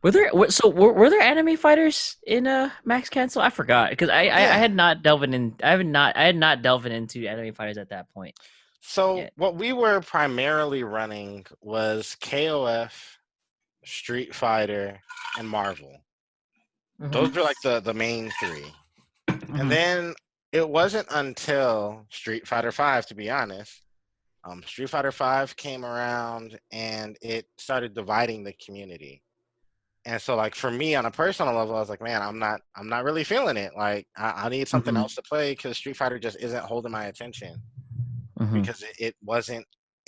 Were there anime fighters in Max Cancel? I forgot because I had not delved in. I had not delved into anime fighters at that point. So what we were primarily running was KOF, Street Fighter, and Marvel. Those were like the main three. And then it wasn't until Street Fighter 5, to be honest, Street Fighter 5 came around and it started dividing the community. And so like for me on a personal level, I was like, man, I'm not really feeling it. Like I need something else to play because Street Fighter just isn't holding my attention. Because it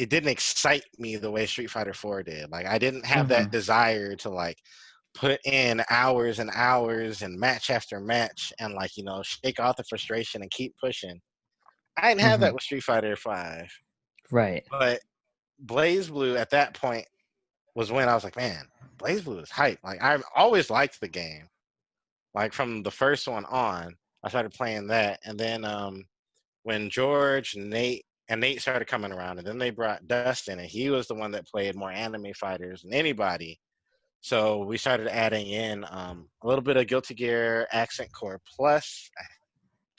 didn't excite me the way Street Fighter 4 did. Like I didn't have that desire to like put in hours and hours and match after match and like shake off the frustration and keep pushing. I didn't have that with Street Fighter 5. Right. But Blaze Blue at that point was when I was like, man, Blaze Blue is hype. Like I've always liked the game. Like from the first one on, I started playing that, and then when George, Nate started coming around, and then they brought Dustin, and he was the one that played more anime fighters than anybody. So we started adding in a little bit of Guilty Gear Accent Core Plus. I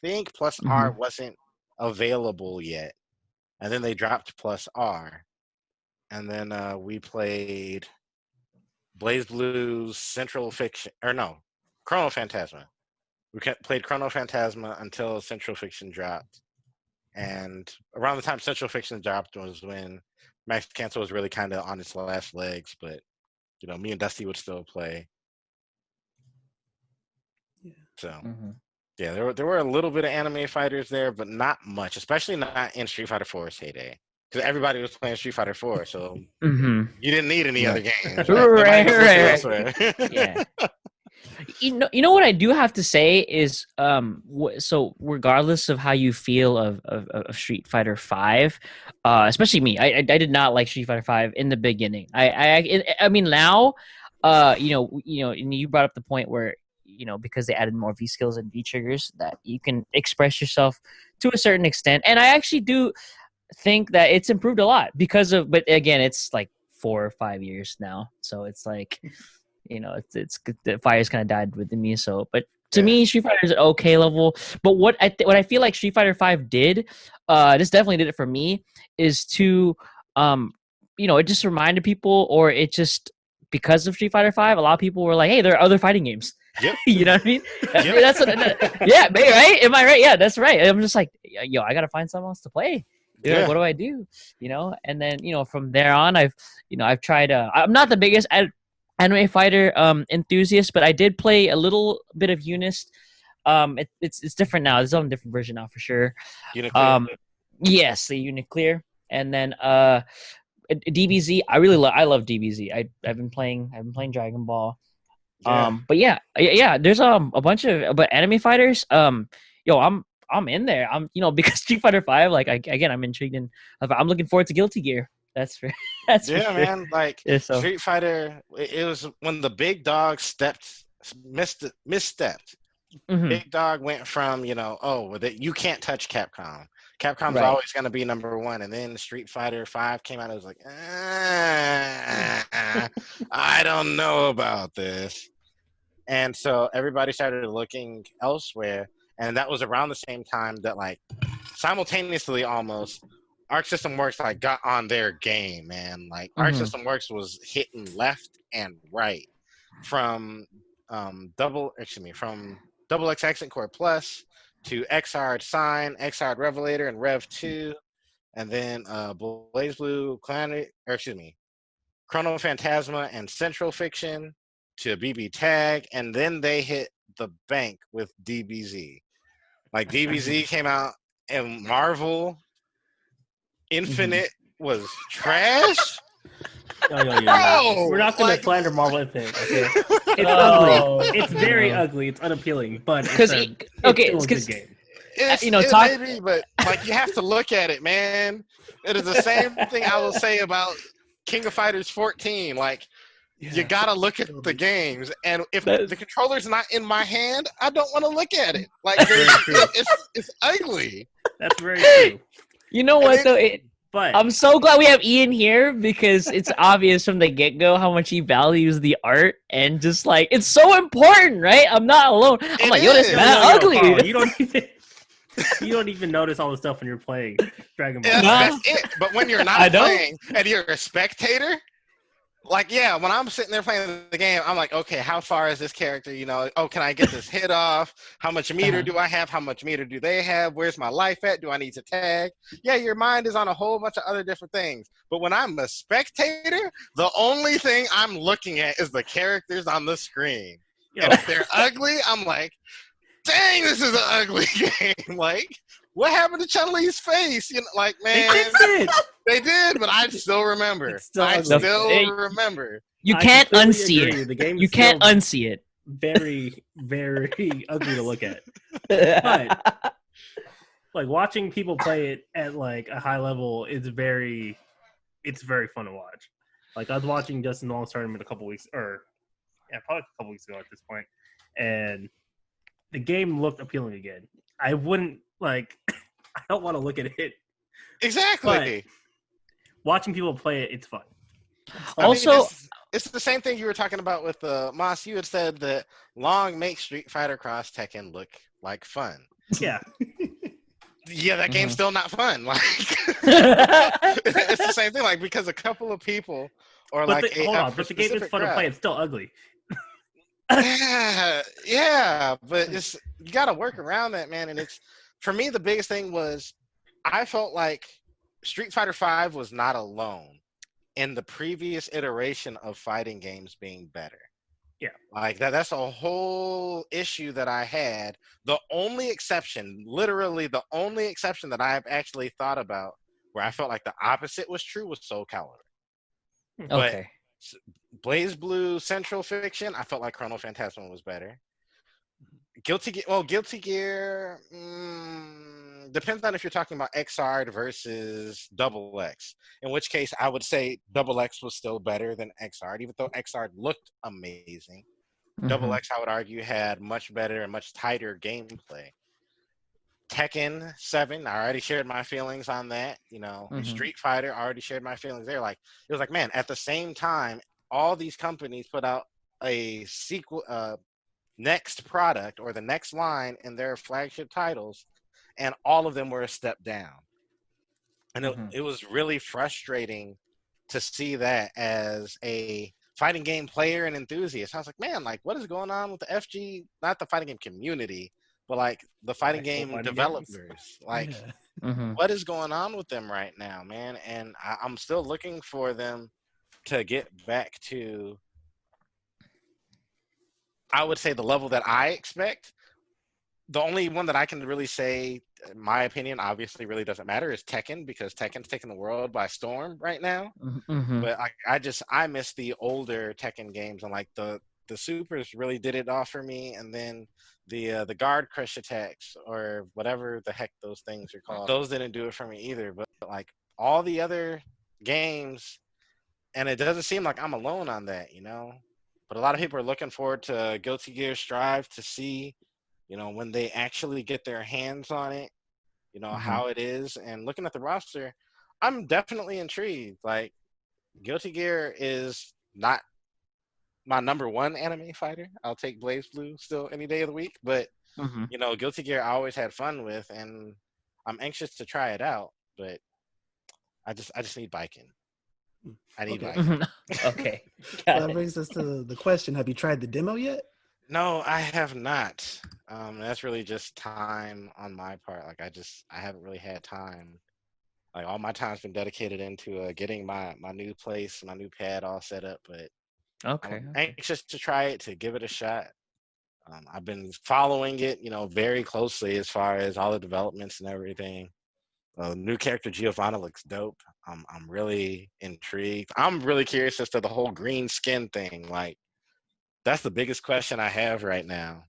think Plus R wasn't available yet. And then they dropped Plus R. And then we played Blaze Blue's Central Fiction, or no, Chrono Phantasma. We played Chrono Phantasma until Central Fiction dropped. And around the time Central Fiction dropped was when Max Cancel was really kind of on its last legs, but me and Dusty would still play. Yeah. So, yeah, there were a little bit of anime fighters there, but not much, especially not in Street Fighter 4's heyday, because everybody was playing Street Fighter 4, so you didn't need any other games. Right. Yeah. You know what I do have to say is so regardless of how you feel of Street Fighter 5, especially me, I did not like Street Fighter 5 in the beginning. I mean now, and you brought up the point where because they added more V skills and V triggers that you can express yourself to a certain extent, and I actually do think that it's improved a lot but again, it's like 4 or 5 years now, so it's like it's the fire's kind of died within me. So, but to Yeah. me, Street Fighter is an okay level. But what I feel like Street Fighter 5 did, this definitely did it for me, is to it just reminded people, or it just because of Street Fighter 5, a lot of people were like, hey, there are other fighting games. Yep. You know what I mean? Yep. That's what, yeah, right? Am I right? Yeah, that's right. I'm just like, yo, I gotta find someone else to play. Yeah. What do I do? And then from there on, I've tried. I'm not the biggest anime fighter enthusiast, but I did play a little bit of Unis. It's different now. It's on a different version now for sure. Uniclear. Yes, the Uniclear, and then DBZ. I love DBZ. I've been playing Dragon Ball. Yeah. But yeah, there's a bunch of anime fighters. I'm in there. Because Street Fighter 5, like I'm intrigued, and I'm looking forward to Guilty Gear. That's for that's for Yeah, sure. man. Like Yeah, so. Street Fighter, it was when the big dog misstepped. Mhm. Big Dog went from, you can't touch Capcom. Capcom's Right. always going to be number one. And then Street Fighter 5 came out. It was like, I don't know about this. And so everybody started looking elsewhere. And that was around the same time that, like, simultaneously almost, Arc System Works, like, got on their game, man. Like, Arc Mhm. System Works was hitting left and right from Double X Accent Core Plus to XR Sign, XR Revelator, and Rev 2, and then Blaze Blue, Chrono Phantasma and Central Fiction to BB Tag, and then they hit the bank with DBZ. Like, DBZ came out, and Marvel Infinite was trash. Yo. We're not going to slander Marvel Infinite. Okay? It's ugly. It's very ugly. It's unappealing, but it's still a good game. It may be, but like you have to look at it, man. It is the same thing I will say about King of Fighters 14. Like, you gotta look at the games, and if the controller's not in my hand, I don't want to look at it. Like, it's ugly. That's very true. You know what though? But I'm so glad we have Ian here, because it's obvious from the get-go how much he values the art, and just like, it's so important, right? I'm not alone. I'm like, yo, this man ugly. Carl, you don't even notice all the stuff when you're playing Dragon Ball. Yeah, that's it. But when you're not playing and you're a spectator, like, when I'm sitting there playing the game, I'm like, okay, how far is this character? Can I get this hit off? How much meter do I have? How much meter do they have? Where's my life at? Do I need to tag? Yeah, your mind is on a whole bunch of other different things. But when I'm a spectator, the only thing I'm looking at is the characters on the screen. And if they're ugly, I'm like, dang, this is an ugly game. Like, what happened to Chun-Li's face? Like, man, they did, but I still remember. Remember. You can't unsee it. The game you can't unsee it. Very, very ugly to look at. But like, watching people play it at like a high level is very fun to watch. Like, I was watching Justin Long's tournament probably a couple weeks ago at this point, and the game looked appealing again. I wouldn't I don't want to look at it. Exactly. But watching people play it, it's fun. Also, it's the same thing you were talking about with Moss. You had said that Long makes Street Fighter Cross Tekken look like fun. Yeah. Yeah, that game's still not fun. Like, it's the same thing. Like, because a couple of people, or but like, but the game is fun to play. It's still ugly. Yeah, but you got to work around that, man. And for me, the biggest thing was I felt like Street Fighter V was not alone in the previous iteration of fighting games being better. Yeah, like that's a whole issue that I had. The only exception, literally the only exception that I've actually thought about where I felt like the opposite was true was Soul Calibur. Okay. But Blaze Blue Central Fiction, I felt like Chrono Phantasma was better. Guilty Gear depends on if you're talking about XR versus Double X. In which case, I would say Double X was still better than XR, even though XR looked amazing. Double X, I would argue, had much better and much tighter gameplay. Tekken 7, I already shared my feelings on that. Street Fighter, I already shared my feelings there. Like, it was like, man, at the same time, all these companies put out a sequel, next product or the next line in their flagship titles, and all of them were a step down. And it was really frustrating to see that as a fighting game player and enthusiast. I was like, man, like what is going on with the FG, not the fighting game community, but like the fighting game developers? Like what is going on with them right now, man? And I'm still looking for them to get back to, I would say, the level that I expect. The only one that I can really say, in my opinion, obviously really doesn't matter, is Tekken, because Tekken's taking the world by storm right now. But I miss the older Tekken games, and like the supers really did it off for me, and then the guard crush attacks or whatever the heck those things are called, those didn't do it for me either. But like all the other games, and it doesn't seem like I'm alone on that, you know. But a lot of people are looking forward to Guilty Gear Strive to see, you know, when they actually get their hands on it, you know, how it is. And looking at the roster, I'm definitely intrigued. Like, Guilty Gear is not my number one anime fighter. I'll take BlazBlue still any day of the week. But, you know, Guilty Gear I always had fun with, and I'm anxious to try it out. But I just need biking. I need biking. Okay. So that brings us to the question: have you tried the demo yet? No, I have not. That's really just time on my part. Like I haven't really had time. Like all my time's been dedicated into getting my new place, my new pad all set up. But I'm anxious to try it, to give it a shot. I've been following it, you know, very closely as far as all the developments and everything. New character Giovanna looks dope. I'm really intrigued. I'm really curious as to the whole green skin thing. Like, that's the biggest question I have right now.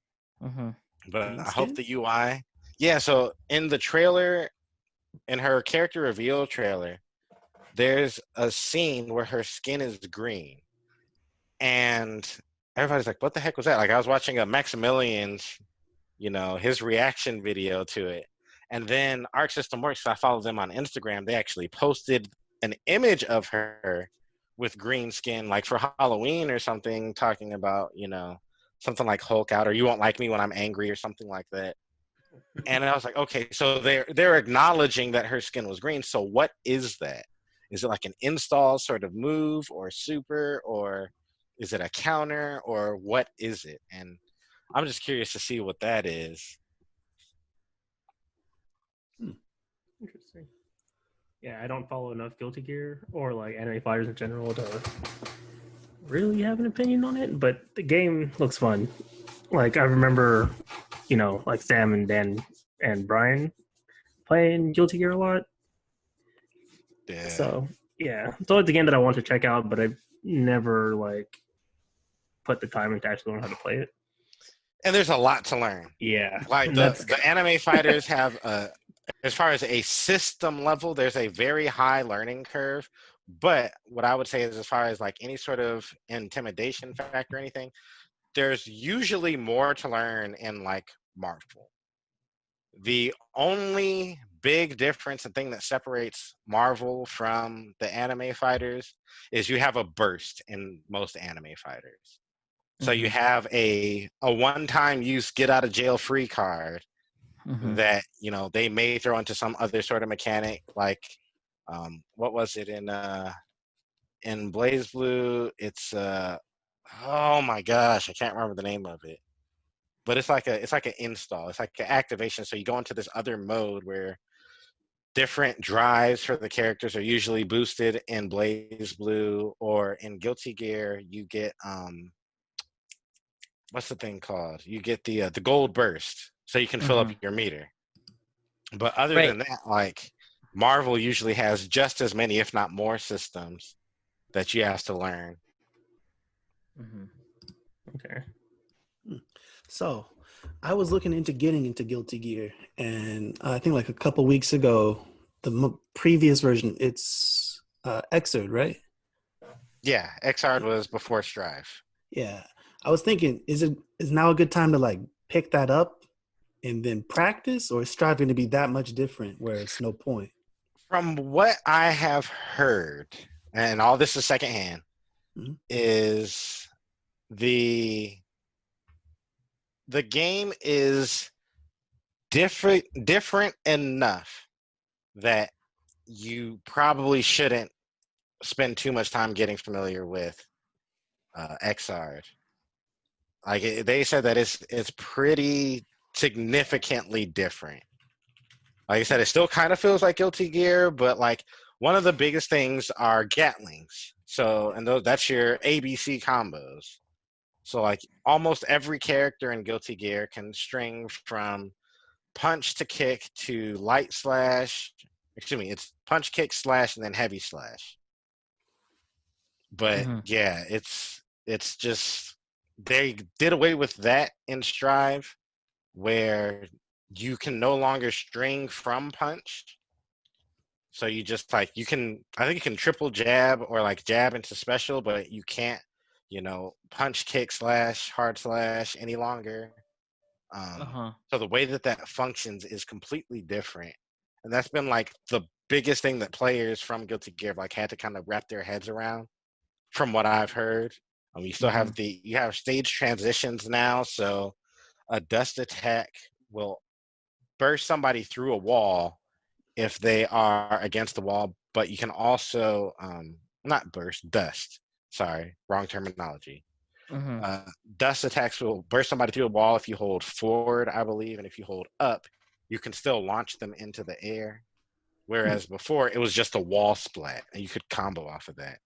But I hope the UI. Yeah, so in the trailer, in her character reveal trailer, there's a scene where her skin is green. And everybody's like, what the heck was that? Like, I was watching a Maximilian's, you know, his reaction video to it. And then Arc System Works, I follow them on Instagram. They actually posted an image of her with green skin, like for Halloween or something, talking about, you know, something like Hulk out, or you won't like me when I'm angry, or something like that. And I was like, okay, so they're acknowledging that her skin was green. So what is that? Is it like an install sort of move, or super, or is it a counter, or what is it? And I'm just curious to see what that is. Interesting. Yeah, I don't follow enough Guilty Gear or like anime fighters in general to really have an opinion on it, but the game looks fun. Like I remember, you know, like Sam and Dan and Brian playing Guilty Gear a lot. Yeah. So yeah, it's always a game that I want to check out, but I've never like put the time into actually learn how to play it. And there's a lot to learn. Yeah, like the anime fighters have as far as a system level, there's a very high learning curve. But what I would say is, as far as like any sort of intimidation factor or anything, there's usually more to learn in like Marvel. The only big difference and thing that separates Marvel from the anime fighters is you have a burst in most anime fighters. So you have a one-time use get out of jail free card that, you know, they may throw into some other sort of mechanic, like what was it in BlazBlue? It's oh my gosh, I can't remember the name of it. But it's like an install. It's like an activation. So you go into this other mode where different drives for the characters are usually boosted in BlazBlue, or in Guilty Gear you get what's the thing called? You get the gold burst, so you can fill up your meter. But other than that, like Marvel usually has just as many, if not more, systems that you have to learn. Okay. So, I was looking into getting into Guilty Gear, and I think like a couple weeks ago, the previous version, it's Xrd, right? Yeah, Xrd was before Strive. Yeah. I was thinking, is now a good time to like pick that up and then practice, or is Strive going to be that much different where it's no point? From what I have heard, and all this is secondhand, is the game is different enough that you probably shouldn't spend too much time getting familiar with XR. Like they said that it's pretty significantly different. Like I said, it still kind of feels like Guilty Gear, but like one of the biggest things are Gatlings. So, and that's your ABC combos. So like almost every character in Guilty Gear can string from punch to kick to light slash. Excuse me, it's punch, kick, slash, and then heavy slash. But yeah, it's just they did away with that in Strive, where you can no longer string from punch. So you just like I think you can triple jab or like jab into special, but you can't, punch, kick, slash, hard slash any longer. So the way that functions is completely different. And that's been like the biggest thing that players from Guilty Gear like had to kind of wrap their heads around, from what I've heard. You still have you have stage transitions now, so a dust attack will burst somebody through a wall if they are against the wall, but you can also not burst, dust. Sorry, wrong terminology. Dust attacks will burst somebody through a wall if you hold forward, I believe, and if you hold up, you can still launch them into the air. Whereas before, it was just a wall splat, and you could combo off of that.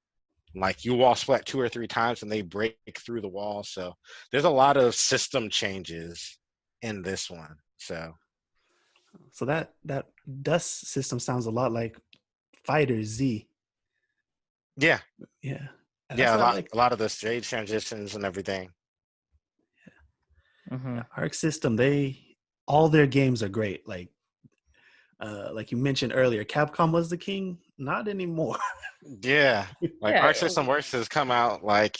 Like you wall splat 2 or 3 times, and they break through the wall. So there's a lot of system changes in this one. So that dust system sounds a lot like Fighter Z. Yeah. Yeah. Yeah, a lot of the stage transitions and everything. Yeah. Arc System, all their games are great. Like you mentioned earlier, Capcom was the king. Not anymore. Yeah. Like Arc System Works has come out like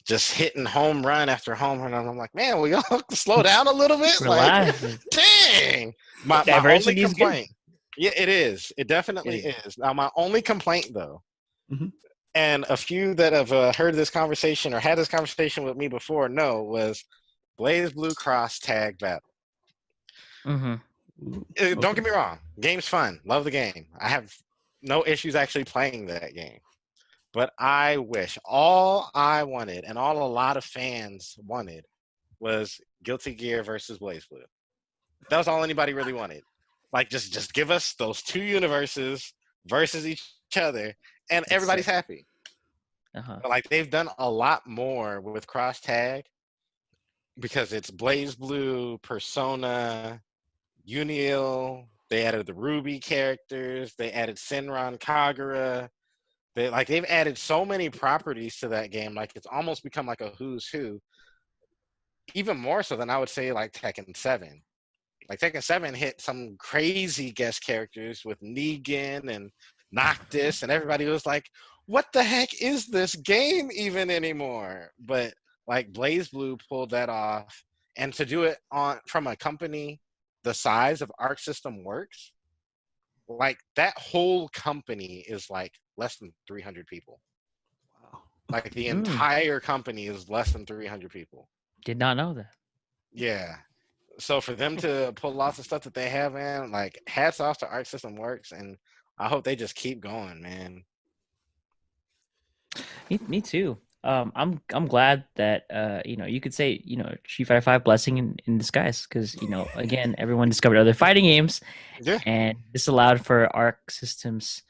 just hitting home run after home run. And I'm like, man, we all slow down a little bit. Relax. Like, dang. My only complaint. Yeah, it is. It definitely is. Now, my only complaint, though, and a few that have heard this conversation or had this conversation with me before was Blaze Blue Cross Tag Battle. Don't get me wrong. Game's fun. Love the game. I have no issues actually playing that game. But I wish all I wanted and all a lot of fans wanted was Guilty Gear versus Blaze Blue. That was all anybody really wanted. Like, just give us those 2 universes versus each other, and everybody's happy. But like they've done a lot more with cross tag because it's Blaze Blue, Persona, Unreal. They added the Ruby characters. They added Senran Kagura. They've added so many properties to that game. Like it's almost become like a who's who. Even more so than I would say like Tekken 7. Like Tekken 7 hit some crazy guest characters with Negan and Noctis, and everybody was like, what the heck is this game even anymore? But like Blaze Blue pulled that off, and to do it from a company the size of Arc System Works, like that whole company is like less than 300 people. Wow. Like the entire company is less than 300 people. Did not know that. Yeah. So for them to pull lots of stuff that they have, man, like hats off to Arc System Works, and I hope they just keep going, man. Me too. I'm glad that you could say Street Fighter 5 blessing in disguise, because again, everyone discovered other fighting games, and this allowed for Arc Systems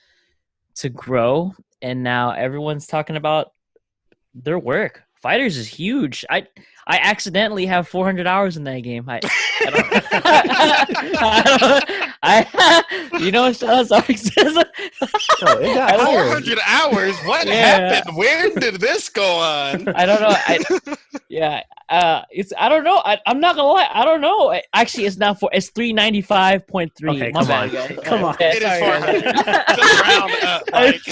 to grow, and now everyone's talking about their work. Fighters is huge. I accidentally have 400 hours in that game. I sorry. So it got 400 hours? What happened? Where did this go on? I don't know. I don't know. I'm not gonna lie. I don't know. Actually, it's not it's 395.3. Okay, come on. It is 400. Just round up. Like,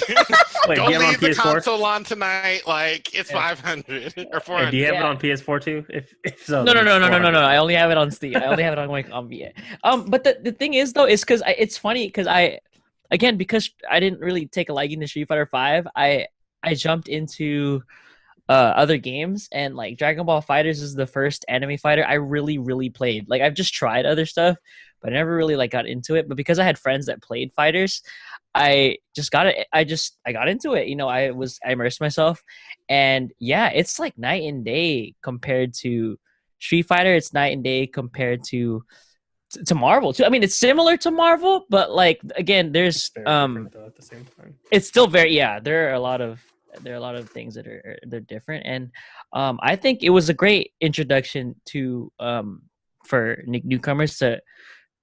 go leave the PS4? console on tonight. Like it's 500 or 400. Do you have it on PS4 too? If so, no. I only have it on Steam. I only have it on VA. But the thing is though, is because it's funny because because I didn't really take a liking to Street Fighter 5. I jumped into other games, and like Dragon Ball Fighters is the first anime fighter I really played. Like I've just tried other stuff, but I never really like got into it. But because I had friends that played fighters, I just got it. I got into it. I immersed myself, and yeah, it's like night and day compared to Street Fighter. It's night and day compared to Marvel too. I mean, it's similar to Marvel, but like again, there's Very different though at the same time. it's still very There are a lot of things that they're different, and I think it was a great introduction to for newcomers to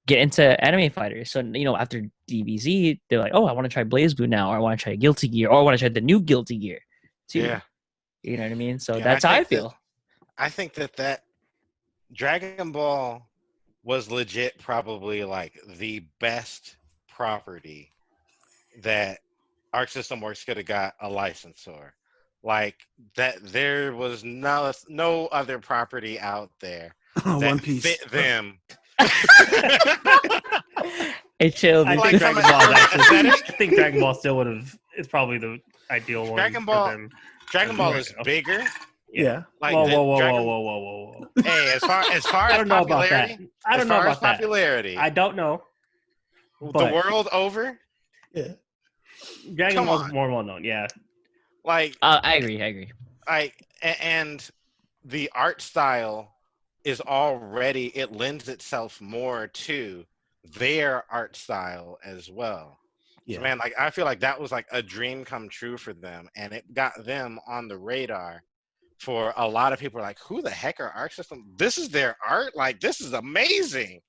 get into anime fighters. So after DBZ, they're like, oh, I want to try Blaze Blue now, or I want to try Guilty Gear, or I want to try the new Guilty Gear too. Yeah. You know what I mean? So Yeah, that's how I feel. I think that Dragon Ball was legit probably like the best property that Arc System Works could have got a license for. Like that there was no other property out there that One Piece. fit them. Hey, chill. I Like, think Dragon from Ball a- actually. I think Dragon Ball still would have. It's probably the ideal one. Dragon for Ball- them. Dragon Ball is bigger. Yeah. Like whoa, the whoa, Dragon- whoa. Hey, as far I as don't know about that. popularity, I don't as know far as about that. popularity, I don't know. the but- world over, Yeah. Dragon Come Ball's on. more well known. Yeah. like I agree. and the art style is already, it lends itself more to their art style as well. Yeah. So, man, like I feel like that was like a dream come true for them, and it got them on the radar for a lot of people. Are like, who the heck are Arc System? This is their art. Like, this is amazing.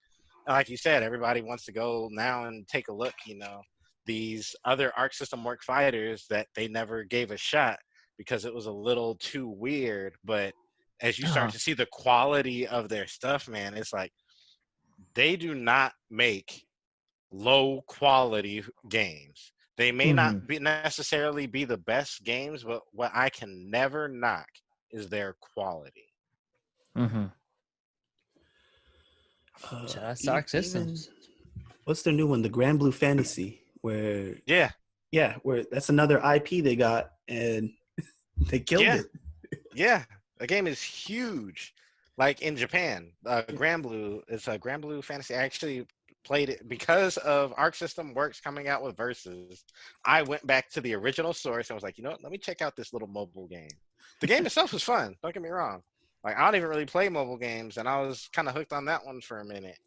And like you said, everybody wants to go now and take a look. These other Arc System Work fighters that they never gave a shot because it was a little too weird. But as you start to see the quality of their stuff, man, it's like they do not make low quality games. They may not be necessarily be the best games, but what I can never knock is their quality. Mm-hmm. So that's Arc Systems. What's their new one? The Grand Blue Fantasy, where where that's another IP they got, and they killed it. Yeah, the game is huge. Like in Japan, Grand Blue, it's a Grand Blue Fantasy. I actually played it because of Arc System Works coming out with Versus. I went back to the original source and was like, you know what? Let me check out this little mobile game. The game itself was fun. Don't get me wrong. Like, I don't even really play mobile games, and I was kind of hooked on that one for a minute.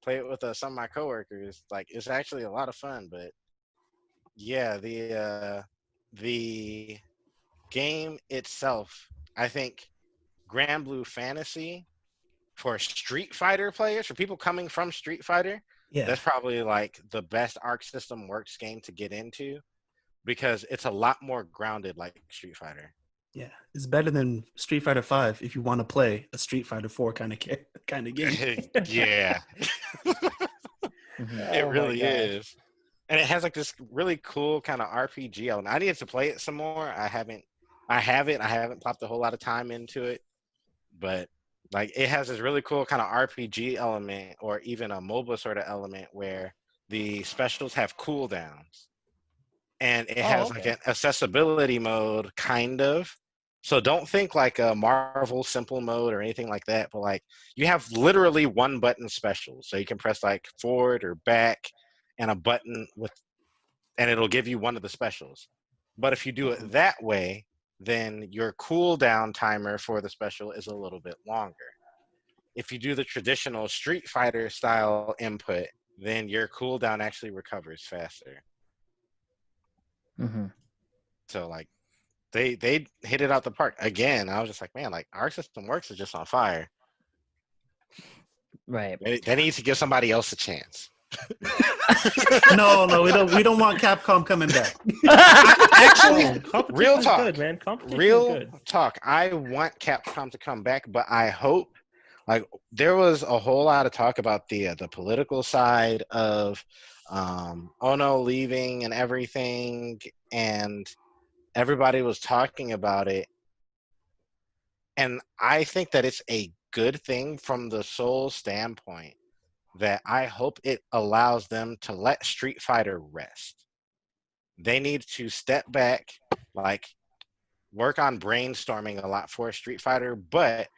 Play it with some of my coworkers. Like, it's actually a lot of fun. But yeah, the game itself, I think Grand Blue Fantasy for Street Fighter players, for people coming from Street Fighter, that's probably like the best Arc System Works game to get into because it's a lot more grounded like Street Fighter. Yeah, it's better than Street Fighter 5 if you want to play a Street Fighter 4 kind of game. Yeah. It really is. And it has like this really cool kind of RPG element. I needed to play it some more. I have it. I haven't popped a whole lot of time into it, but like it has this really cool kind of RPG element, or even a MOBA sort of element where the specials have cooldowns, and it has like an accessibility mode, kind of. So don't think like a Marvel simple mode or anything like that, but like you have literally one button specials. So you can press like forward or back and a button and it'll give you one of the specials. But if you do it that way, then your cooldown timer for the special is a little bit longer. If you do the traditional Street Fighter style input, then your cooldown actually recovers faster. So like they hit it out the park again. I was just like, man, like Arc System Works is just on fire. Right. They need to give somebody else a chance. No, we don't want Capcom coming back. Actually, real talk, good, man. Talk. I want Capcom to come back, but I hope, like, there was a whole lot of talk about the political side of Ono leaving and everything, and everybody was talking about it. And I think that it's a good thing from the Soul standpoint, that I hope it allows them to let Street Fighter rest. They need to step back, like work on brainstorming a lot for Street Fighter, but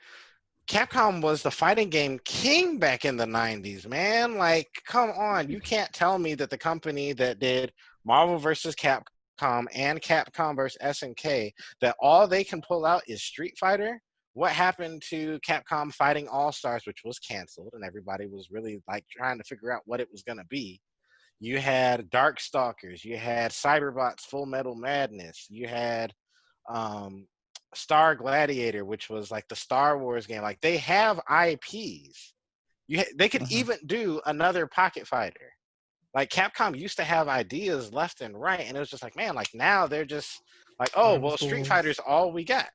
Capcom was the fighting game king back in the 90s, man. Like, come on. You can't tell me that the company that did Marvel vs. Capcom and Capcom vs. SNK, that all they can pull out is Street Fighter. What happened to Capcom Fighting All-Stars, which was canceled, and everybody was really like trying to figure out what it was going to be. You had Darkstalkers, you had Cyberbots Full Metal Madness, you had Star Gladiator, which was like the Star Wars game. Like, they have IPs. They could even do another Pocket Fighter. Like, Capcom used to have ideas left and right, and it was just like, man, like now they're just like, oh, well, Street Fighter's all we got.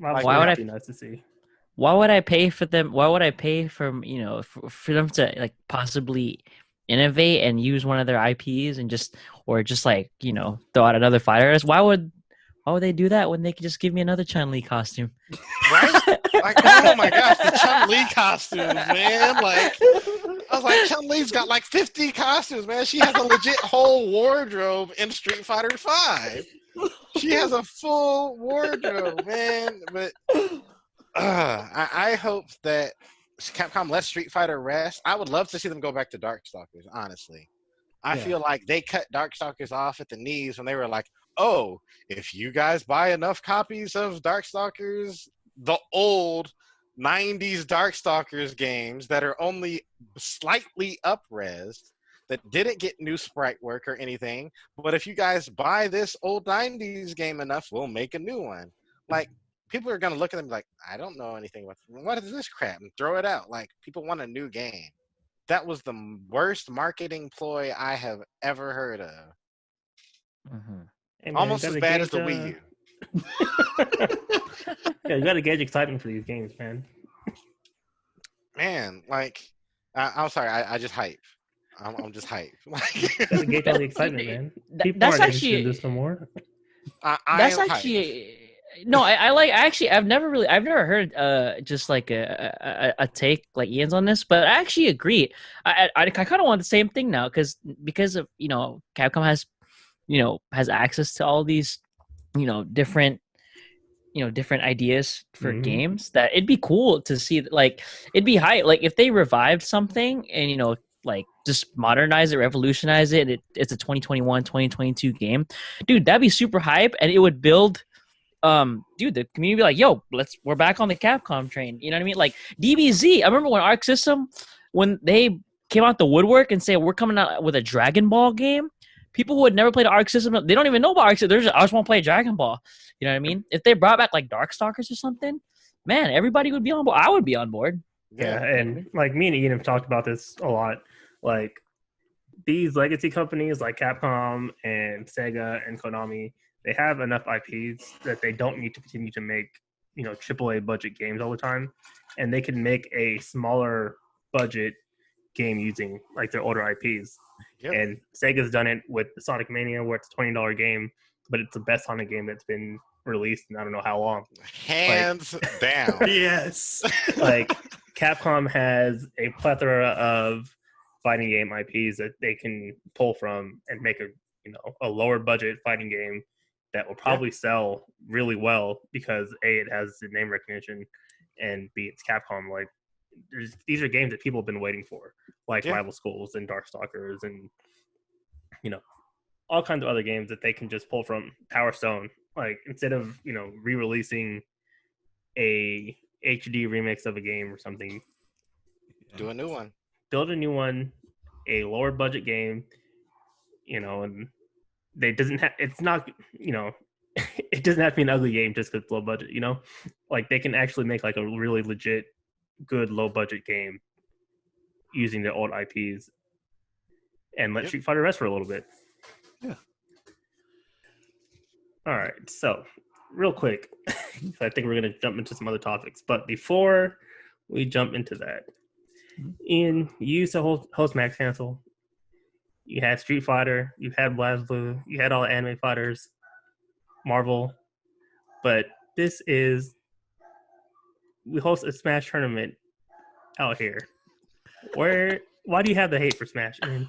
Like, why would I? be nice to see. Why would I pay for them? Why would I pay for for them to like possibly innovate and use one of their IPs and just like throw out another fighter? Why would they do that when they could just give me another Chun-Li costume? Right? Like, oh my gosh, the Chun-Li costumes, man. Like, I was like, Chun-Li's got like 50 costumes, man. She has a legit whole wardrobe in Street Fighter 5. She has a full wardrobe, man. But I hope that Capcom lets Street Fighter rest. I would love to see them go back to Darkstalkers, honestly. I feel like they cut Darkstalkers off at the knees when they were like, oh, if you guys buy enough copies of Darkstalkers, the old 90s Darkstalkers games that are only slightly up-res, that didn't get new sprite work or anything, but if you guys buy this old 90s game enough, we'll make a new one. Like, people are going to look at them like, I don't know anything about what is this crap, and throw it out. Like, people want a new game. That was the worst marketing ploy I have ever heard of. Hey, man, almost as bad as the Wii U. Yeah, you got to gauge excitement for these games, man. Man, like, I'm sorry, I just hype. I'm just hype. You got to gauge all the excitement, man. People That's aren't actually interested in this no more. That's actually no. I've never heard just like a take like Ian's on this, but I actually agree. I kind of want the same thing now because of Capcom has access to all these different ideas for games, that it'd be cool to see. Like, it'd be hype, like if they revived something and like just modernize it, revolutionize it, it's a 2021 2022 game, dude, that'd be super hype, and it would build the community be like, yo, we're back on the Capcom train, you know what I mean? Like DBZ, I remember when Arc System, when they came out the woodwork and said we're coming out with a Dragon Ball game, people who had never played Arc System, they don't even know about Arc System. I just want to play Dragon Ball. You know what I mean? If they brought back like Darkstalkers or something, man, everybody would be on board. I would be on board. Yeah, and like me and Ian have talked about this a lot. Like, these legacy companies like Capcom and Sega and Konami, they have enough IPs that they don't need to continue to make AAA budget games all the time, and they can make a smaller budget game using like their older IPs. Yep. And Sega's done it with Sonic Mania, where it's a $20 game, but it's the best Sonic game that's been released in I don't know how long. Hands down. Yes. Like, Capcom has a plethora of fighting game IPs that they can pull from and make a lower budget fighting game that will probably sell really well because A, it has the name recognition, and B, it's Capcom. Like, these are games that people have been waiting for, like Rival Schools and Darkstalkers and all kinds of other games that they can just pull from Power Stone. Like, instead of re-releasing a HD remix of a game or something, do a new one. Build a new one, a lower budget game, and it doesn't have to be an ugly game just because it's low budget, like they can actually make like a really legit good low budget game using their old IPs and let Street Fighter rest for a little bit. Yeah. All right. So real quick, I think we're going to jump into some other topics, but before we jump into that, Ian, you used to host Max Cancel. You had Street Fighter, you had BlazBlue, you had all the anime fighters, Marvel, but we host a Smash tournament out here. Why do you have the hate for Smash, Ian?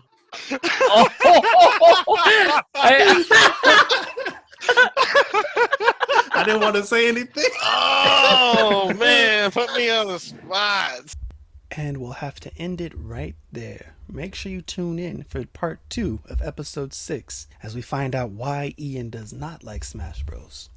I didn't want to say anything. Oh man, put me on the spot. And we'll have to end it right there. Make sure you tune in for part 2 of episode 6 as we find out why Ian does not like Smash Bros.